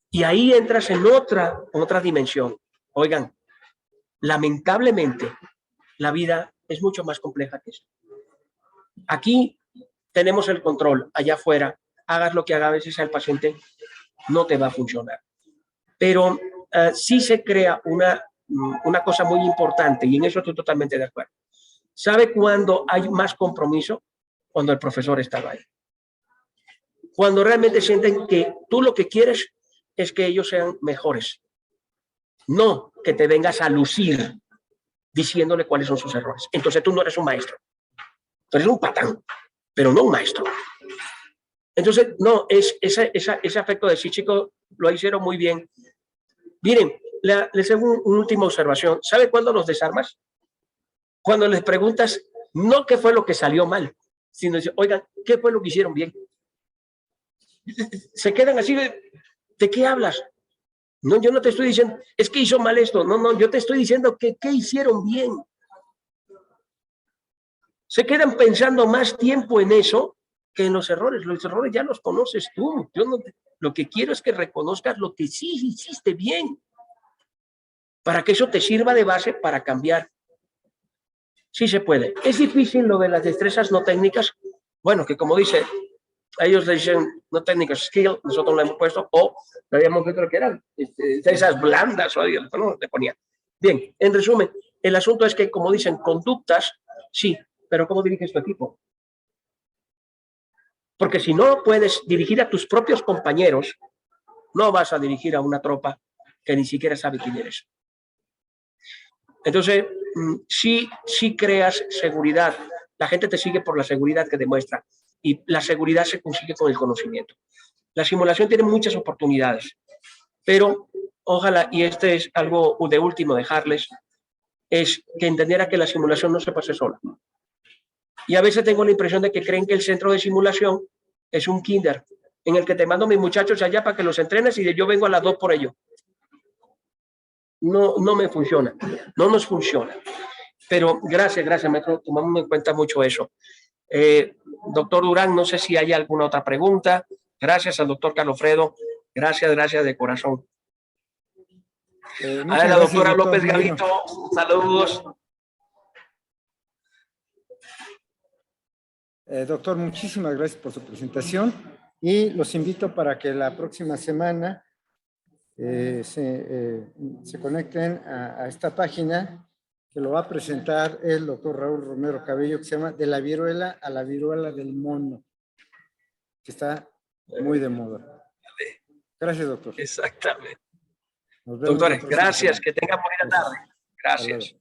Y ahí entras en otra dimensión. Oigan, lamentablemente, la vida es mucho más compleja que eso. Aquí tenemos el control, allá afuera, hagas lo que hagas, a veces al paciente no te va a funcionar. Pero sí se crea una cosa muy importante, y en eso estoy totalmente de acuerdo. ¿Sabe cuándo hay más compromiso? Cuando el profesor estaba ahí. Cuando realmente sienten que tú lo que quieres es que ellos sean mejores. No que te vengas a lucir diciéndole cuáles son sus errores. Entonces tú no eres un maestro. Tú eres un patán, pero no un maestro. Entonces, no, es ese afecto de decir, chicos, lo hicieron muy bien. Miren, les hago una última observación. ¿Sabe cuándo los desarmas? Cuando les preguntas, no qué fue lo que salió mal, sino, oigan, ¿qué fue lo que hicieron bien? Se quedan así ¿de qué hablas? No, yo no te estoy diciendo, es que hizo mal esto. No, yo te estoy diciendo que qué hicieron bien. Se quedan pensando más tiempo en eso que en los errores. Los errores ya los conoces tú. Lo que quiero es que reconozcas lo que sí hiciste bien, para que eso te sirva de base para cambiar. Sí se puede. Es difícil lo de las destrezas no técnicas. Bueno, que como dice, ellos le dicen no técnicas, skill, nosotros lo hemos puesto, o le habíamos visto lo que eran, esas blandas, o no, le ponía. Bien, en resumen, el asunto es que, como dicen, conductas, sí, pero ¿cómo diriges tu equipo? Porque si no puedes dirigir a tus propios compañeros, no vas a dirigir a una tropa que ni siquiera sabe quién eres. Entonces, sí creas seguridad. La gente te sigue por la seguridad que demuestra. Y la seguridad se consigue con el conocimiento. La simulación tiene muchas oportunidades, pero ojalá, y este es algo de último dejarles, es que entendiera que la simulación no se pase sola. Y a veces tengo la impresión de que creen que el centro de simulación es un kinder, en el que te mando a mis muchachos allá para que los entrenes y yo vengo a las 2 por ello. No me funciona, no nos funciona. Pero gracias, maestro, tomamos en cuenta mucho eso. Doctor Durán, no sé si hay alguna otra pregunta. Gracias al doctor Carlofredo, gracias de corazón. A la doctora López Gavito, saludos. Doctor, muchísimas gracias por su presentación y los invito para que la próxima semana se conecten a esta página que lo va a presentar el doctor Raúl Romero Cabello, que se llama De la viruela a la viruela del mono, que está muy de moda. Gracias, doctor. Exactamente. Nos vemos. Doctores, gracias, que tengan buena tarde. Gracias.